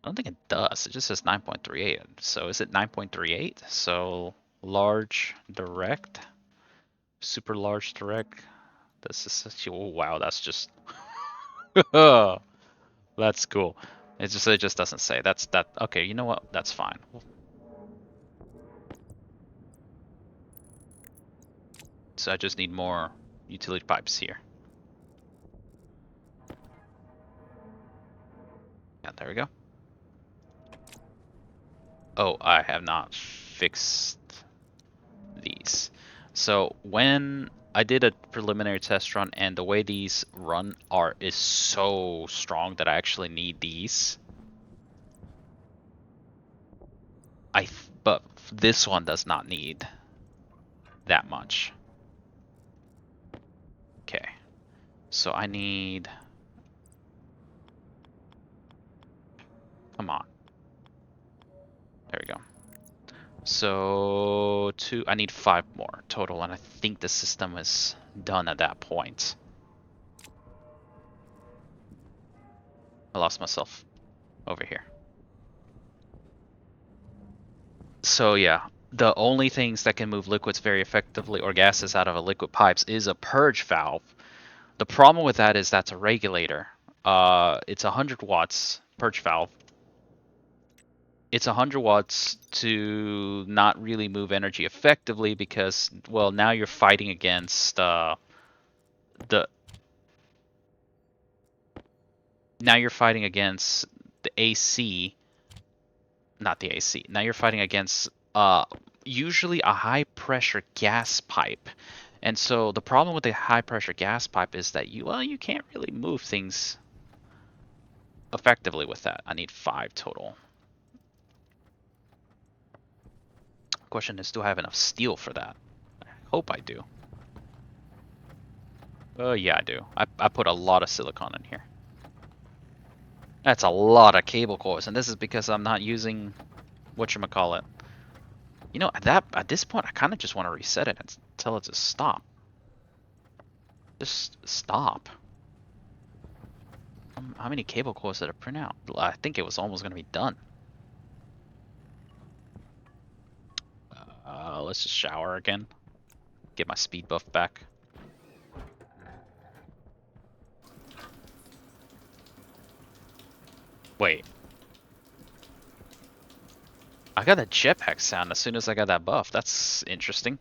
I don't think it does. It just says 9.38. So is it 9.38? So large direct, super large direct. This is such. Oh wow, that's just. That's cool. It just doesn't say. That's that. Okay, you know what? That's fine. So I just need more utility pipes here. Yeah, there we go. Oh, I have not fixed these. So when I did a preliminary test run, and the way these run is so strong that I actually need these. But this one does not need that much. Okay, so I need. Come on. There we go. So I need 5 more total, and I think the system is done at that point. I lost myself over here. So yeah, the only things that can move liquids very effectively or gases out of a liquid pipes is a purge valve. The problem with that is that's a regulator. It's 100 watts purge valve. It's 100 watts to not really move energy effectively because, well, now you're fighting against the now you're fighting against the AC, not the AC. Now you're fighting against usually a high pressure gas pipe. And so the problem with the high pressure gas pipe is that you can't really move things effectively with that. I need 5 total. Question is, do I have enough steel for that? I hope I do. Yeah, I do. I put a lot of silicon in here. That's a lot of cable cores, and this is because I'm not using whatchamacallit. You know, at this point, I kind of just want to reset it and tell it to stop. Just stop. How many cable cores did I print out? I think it was almost going to be done. Let's just shower again. Get my speed buff back. Wait. I got a jetpack sound as soon as I got that buff. That's interesting.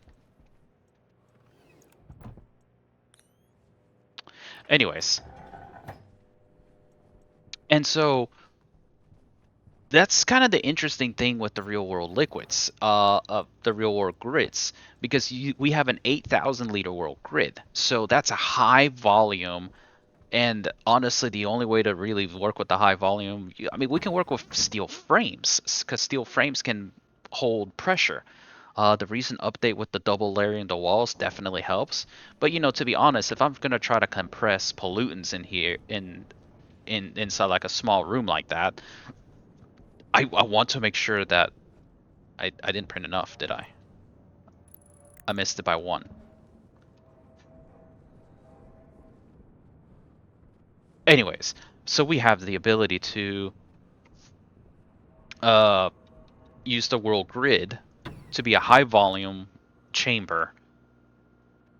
Anyways. And so that's kind of the interesting thing with the real world liquids, of the real world grids, because we have an 8,000 liter world grid. So that's a high volume. And honestly, the only way to really work with the high volume, I mean, we can work with steel frames because steel frames can hold pressure. The recent update with the double layering the walls definitely helps. But to be honest, if I'm gonna try to compress pollutants in here inside like a small room like that, I want to make sure that I didn't print enough, did I? I missed it by 1. Anyways, so we have the ability to uh, use the world grid to be a high volume chamber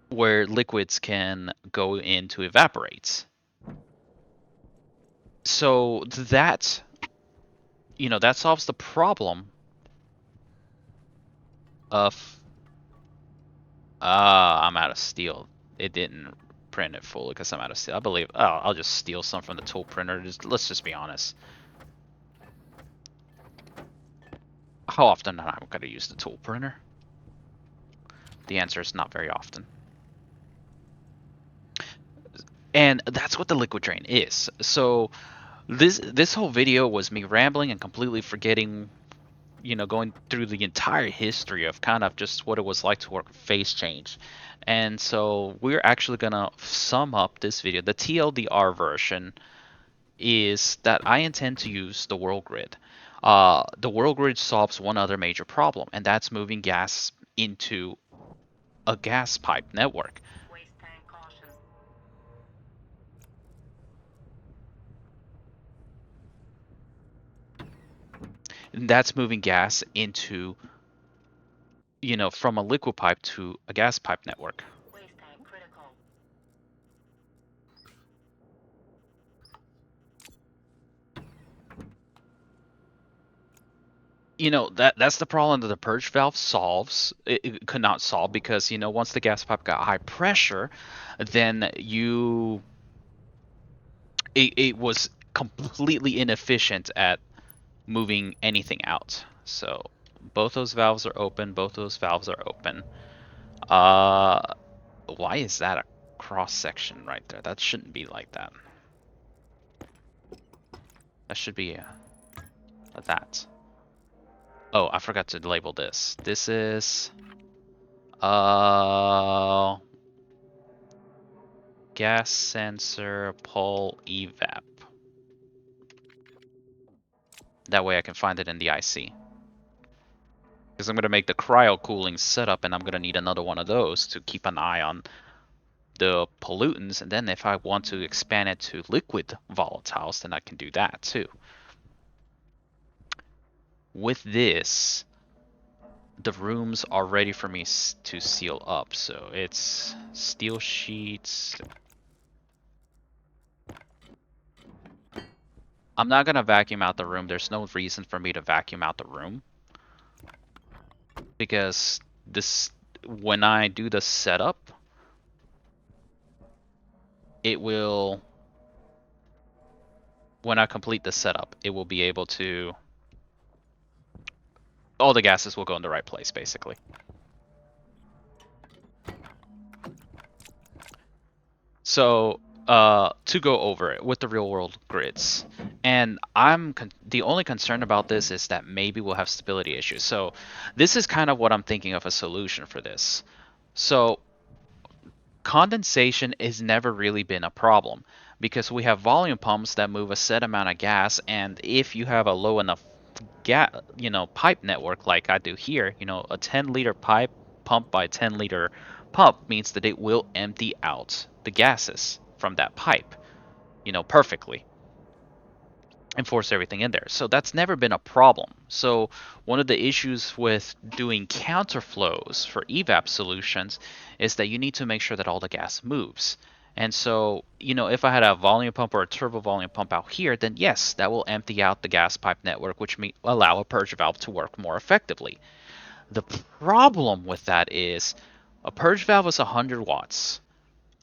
where liquids can go in to evaporate. So that solves the problem of I'm out of steel. It didn't. print it fully because I'm out of steel. I believe. Oh, I'll just steal some from the tool printer. Let's just be honest. How often am I going to use the tool printer? The answer is not very often. And that's what the liquid drain is. So this whole video was me rambling and completely forgetting, going through the entire history of kind of just what it was like to work with phase change. And so we're actually gonna sum up this video. The TLDR version is that I intend to use the world grid. The world grid solves one other major problem, and that's moving gas into a gas pipe network. Waste tank caution. And that's moving gas into, from a liquid pipe to a gas pipe network. Waste tank critical. That's the problem that the purge valve solves. It could not solve because once the gas pipe got high pressure, then it was completely inefficient at moving anything out. So both those valves are open. Both those valves are open. Why is that a cross section right there? That shouldn't be like that. That should be that. Oh, I forgot to label this. This is gas sensor pull evap. That way I can find it in the IC. Because I'm going to make the cryo cooling setup and I'm going to need another one of those to keep an eye on the pollutants. And then if I want to expand it to liquid volatiles, then I can do that too. With this, the rooms are ready for me to seal up. So it's steel sheets. I'm not going to vacuum out the room. There's no reason for me to vacuum out the room. Because when I do the setup, it will, when I complete the setup, it will be able to, all the gases will go in the right place, basically. So, to go over it with the real world grids, and the only concern about this is that maybe we'll have stability issues. So, this is kind of what I'm thinking of a solution for this. So, condensation has never really been a problem because we have volume pumps that move a set amount of gas, and if you have a low enough pipe network like I do here, a 10-liter pipe pumped by 10-liter pump means that it will empty out the gases from that pipe, perfectly and force everything in there. So that's never been a problem. So one of the issues with doing counterflows for evap solutions is that you need to make sure that all the gas moves. And so, if I had a volume pump or a turbo volume pump out here, then yes, that will empty out the gas pipe network, which may allow a purge valve to work more effectively. The problem with that is a purge valve is 100 watts.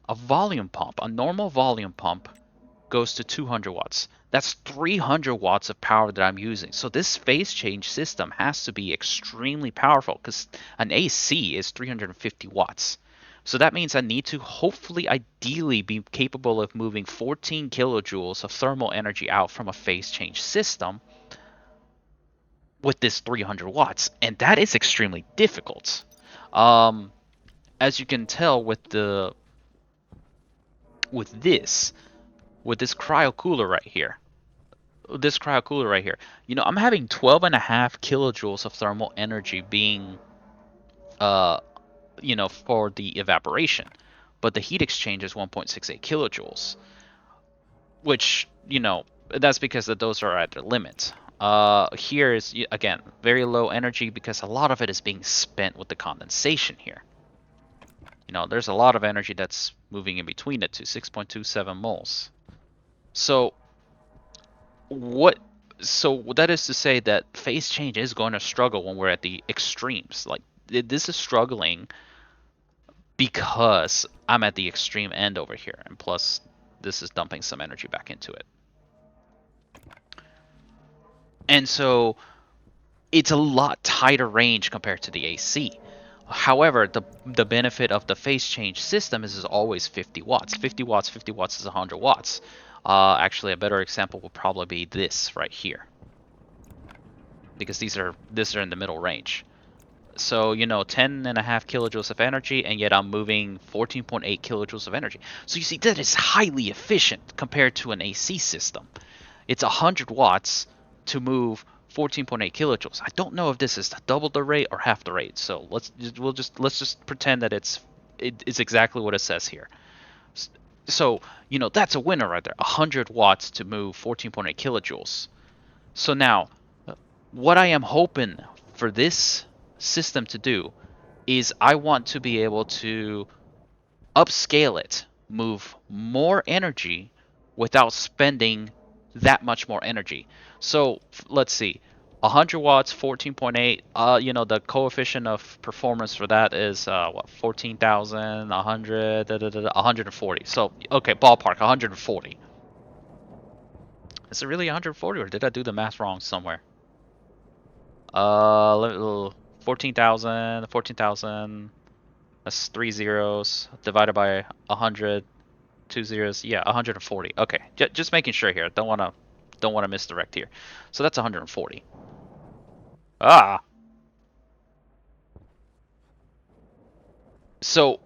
A volume pump, a normal volume pump, goes to 200 watts. That's 300 watts of power that I'm using. So this phase change system has to be extremely powerful because an AC is 350 watts. So that means I need to hopefully, ideally, be capable of moving 14 kilojoules of thermal energy out from a phase change system with this 300 watts. And that is extremely difficult. As you can tell with this cryo cooler right here. I'm having 12.5 kilojoules of thermal energy being, for the evaporation. But the heat exchange is 1.68 kilojoules, which, that's because those are at their limit. Here is, again, very low energy because a lot of it is being spent with the condensation here. There's a lot of energy that's moving in between the two, 6.27 moles. So that is to say that phase change is going to struggle when we're at the extremes. Like, this is struggling because I'm at the extreme end over here, and plus this is dumping some energy back into it. And so it's a lot tighter range compared to the AC. However, the benefit of the phase change system is always 50 watts. 50 watts, 50 watts is 100 watts. Actually, a better example would probably be this right here, because these are in the middle range. So, 10.5 kilojoules of energy, and yet I'm moving 14.8 kilojoules of energy. So you see, that is highly efficient compared to an AC system. It's 100 watts to move 14.8 kilojoules. I don't know if this is double the rate or half the rate. So let's just pretend that it's exactly what it says here. So, that's a winner right there. 100 watts to move 14.8 kilojoules. So now, what I am hoping for this system to do is I want to be able to upscale it, move more energy without spending that much more energy. So let's see, 100 watts, 14.8. The coefficient of performance for that is what, 14,000, 100, 140. So okay, ballpark 140. Is it really 140, or did I do the math wrong somewhere? 14,000, 14,000. That's three zeros divided by 100, two zeros. Yeah, 140. Okay, just making sure here. Don't wanna misdirect here. So that's 140. Ah, so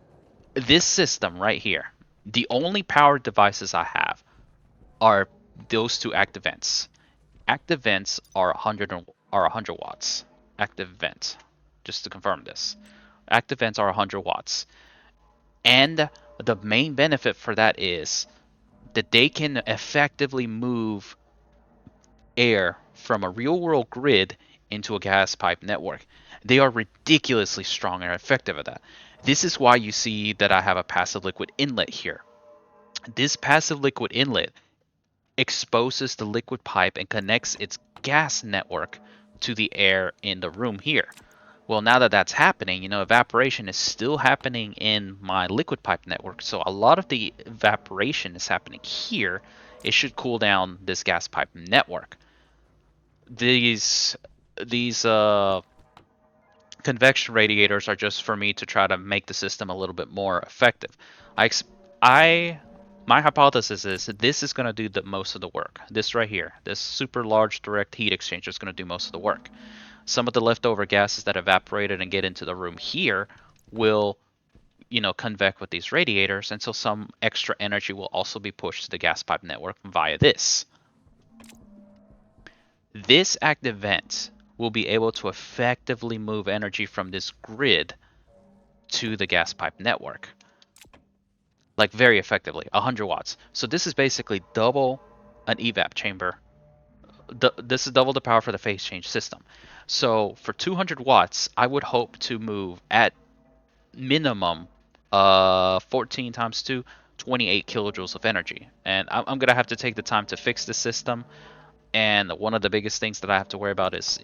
this system right here, the only powered devices I have are those two active vents. Active vents are 100 watts. Active vent, just to confirm this. Active vents are 100 watts, and the main benefit for that is that they can effectively move air from a real world grid into a gas pipe network. They are ridiculously strong and effective at that. This is why you see that I have a passive liquid inlet here. This passive liquid inlet exposes the liquid pipe and connects its gas network to the air in the room here. Well, now that that's happening, evaporation is still happening in my liquid pipe network. So a lot of the evaporation is happening here. It should cool down this gas pipe network. These convection radiators are just for me to try to make the system a little bit more effective. I, I my hypothesis is that this is going to do the most of the work. This right here, this super large direct heat exchanger is going to do most of the work. Some of the leftover gases that evaporated and get into the room here will, convect with these radiators, and so some extra energy will also be pushed to the gas pipe network via this. This active vent will be able to effectively move energy from this grid to the gas pipe network. Like very effectively, 100 watts. So this is basically double an evap chamber. This is double the power for the phase change system. So for 200 watts, I would hope to move at minimum 14 times 2, 28 kilojoules of energy. And I'm going to have to take the time to fix the system. And one of the biggest things that I have to worry about is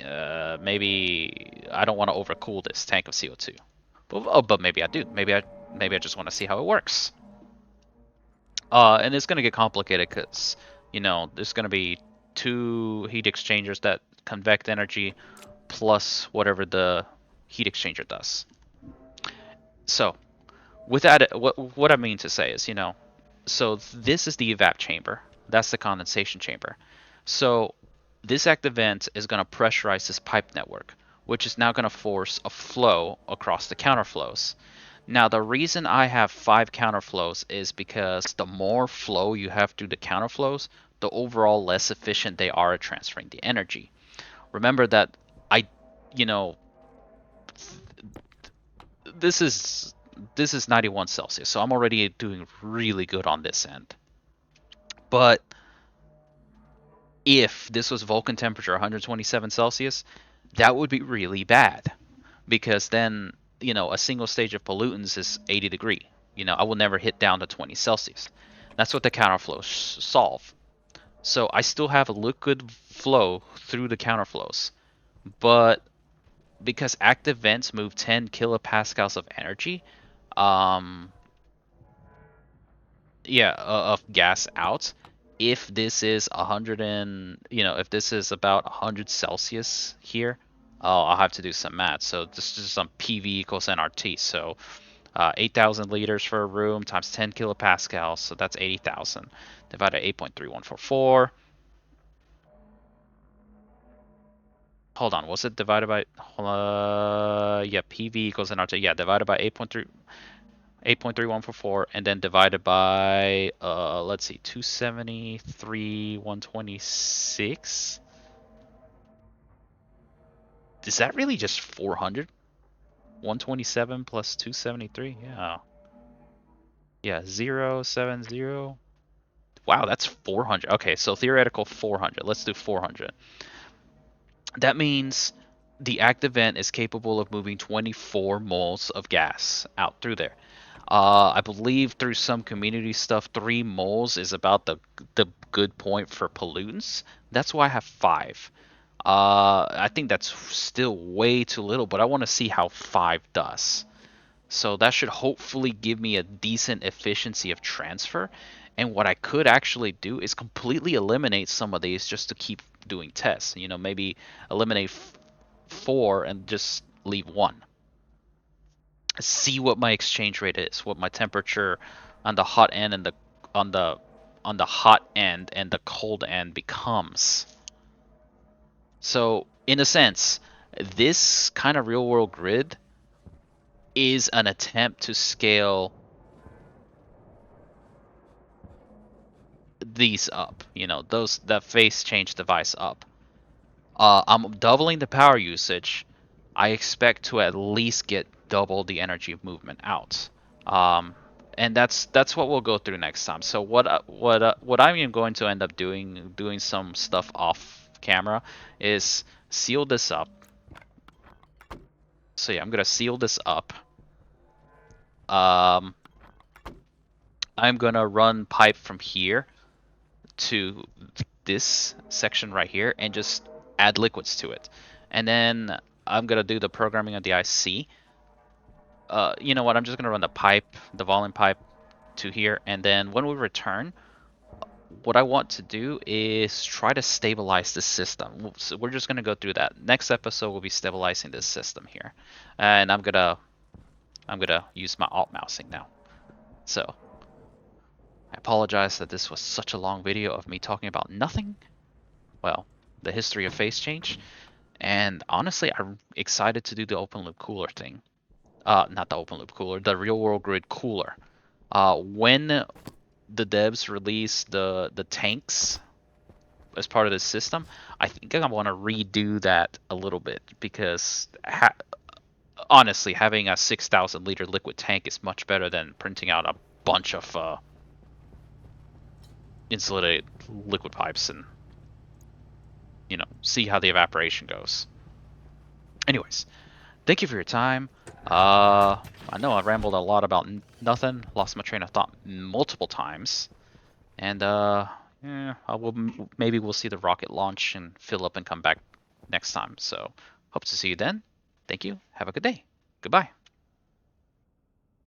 maybe I don't want to overcool this tank of CO2. But maybe I do. Maybe I just want to see how it works. And it's going to get complicated because, there's going to be two heat exchangers that convect energy plus whatever the heat exchanger does. So, with that, what I mean to say is, so this is the evap chamber. That's the condensation chamber. So this active vent is going to pressurize this pipe network, which is now going to force a flow across the counterflows. Now, the reason I have 5 counterflows is because the more flow you have through the counterflows, the overall less efficient they are at transferring the energy. Remember that I, you know, this is 91 Celsius, so I'm already doing really good on this end. But if this was Vulcan temperature 127 Celsius, that would be really bad, because then, a single stage of pollutants is 80 degree. I will never hit down to 20 Celsius. That's what the counterflows solve. So I still have a liquid flow through the counterflows, but because active vents move 10 kilopascals of energy, um, yeah, of gas out. If this is 100 and, if this is about 100 Celsius here, I'll have to do some math. So this is some PV equals nRT. So 8,000 liters for a room times 10 kilopascals. So that's 80,000 divided by 8.3144. Hold on, was it divided by? Yeah, PV equals nRT. Yeah, divided by 8.3144, and then divided by let's see, 273 126. Is that really just 400? 127 plus 273? Yeah. Yeah, 070. Wow, that's 400. Okay, so theoretical 400. Let's do 400. That means the active vent is capable of moving 24 moles of gas out through there. I believe through some community stuff, 3 moles is about the good point for pollutants. That's why I have 5. I think that's still way too little, but I want to see how 5 does. So that should hopefully give me a decent efficiency of transfer. And what I could actually do is completely eliminate some of these just to keep doing tests. Maybe eliminate 4 and just leave 1. See what my exchange rate is, what my temperature on the hot end and the on the on the hot end and the cold end becomes. So in a sense, this kind of real world grid is an attempt to scale these up, those that phase change device up. I'm doubling the power usage. I expect to at least get double the energy of movement out. Um, and that's what we'll go through next time. So what I'm going to end up doing some stuff off camera is seal this up. So yeah, I'm gonna seal this up. Um, I'm gonna run pipe from here to this section right here and just add liquids to it. And then I'm gonna do the programming of the IC. You know what? I'm just gonna run the volume pipe to here, and then when we return, what I want to do is try to stabilize the system. So we're just gonna go through that. Next episode will be stabilizing this system here, and I'm gonna use my alt mousing now. So I apologize that this was such a long video of me talking about nothing. Well, the history of phase change. And honestly, I'm excited to do the open loop cooler thing. Not the open loop cooler, the real world grid cooler. When the devs release the tanks as part of the system, I think I want to redo that a little bit because honestly, having a 6,000 liter liquid tank is much better than printing out a bunch of insulated liquid pipes and see how the evaporation goes. Anyways, thank you for your time. I know I rambled a lot about nothing, lost my train of thought multiple times, and yeah, maybe we'll see the rocket launch and fill up and come back next time. So hope to see you then. Thank you. Have a good day. Goodbye.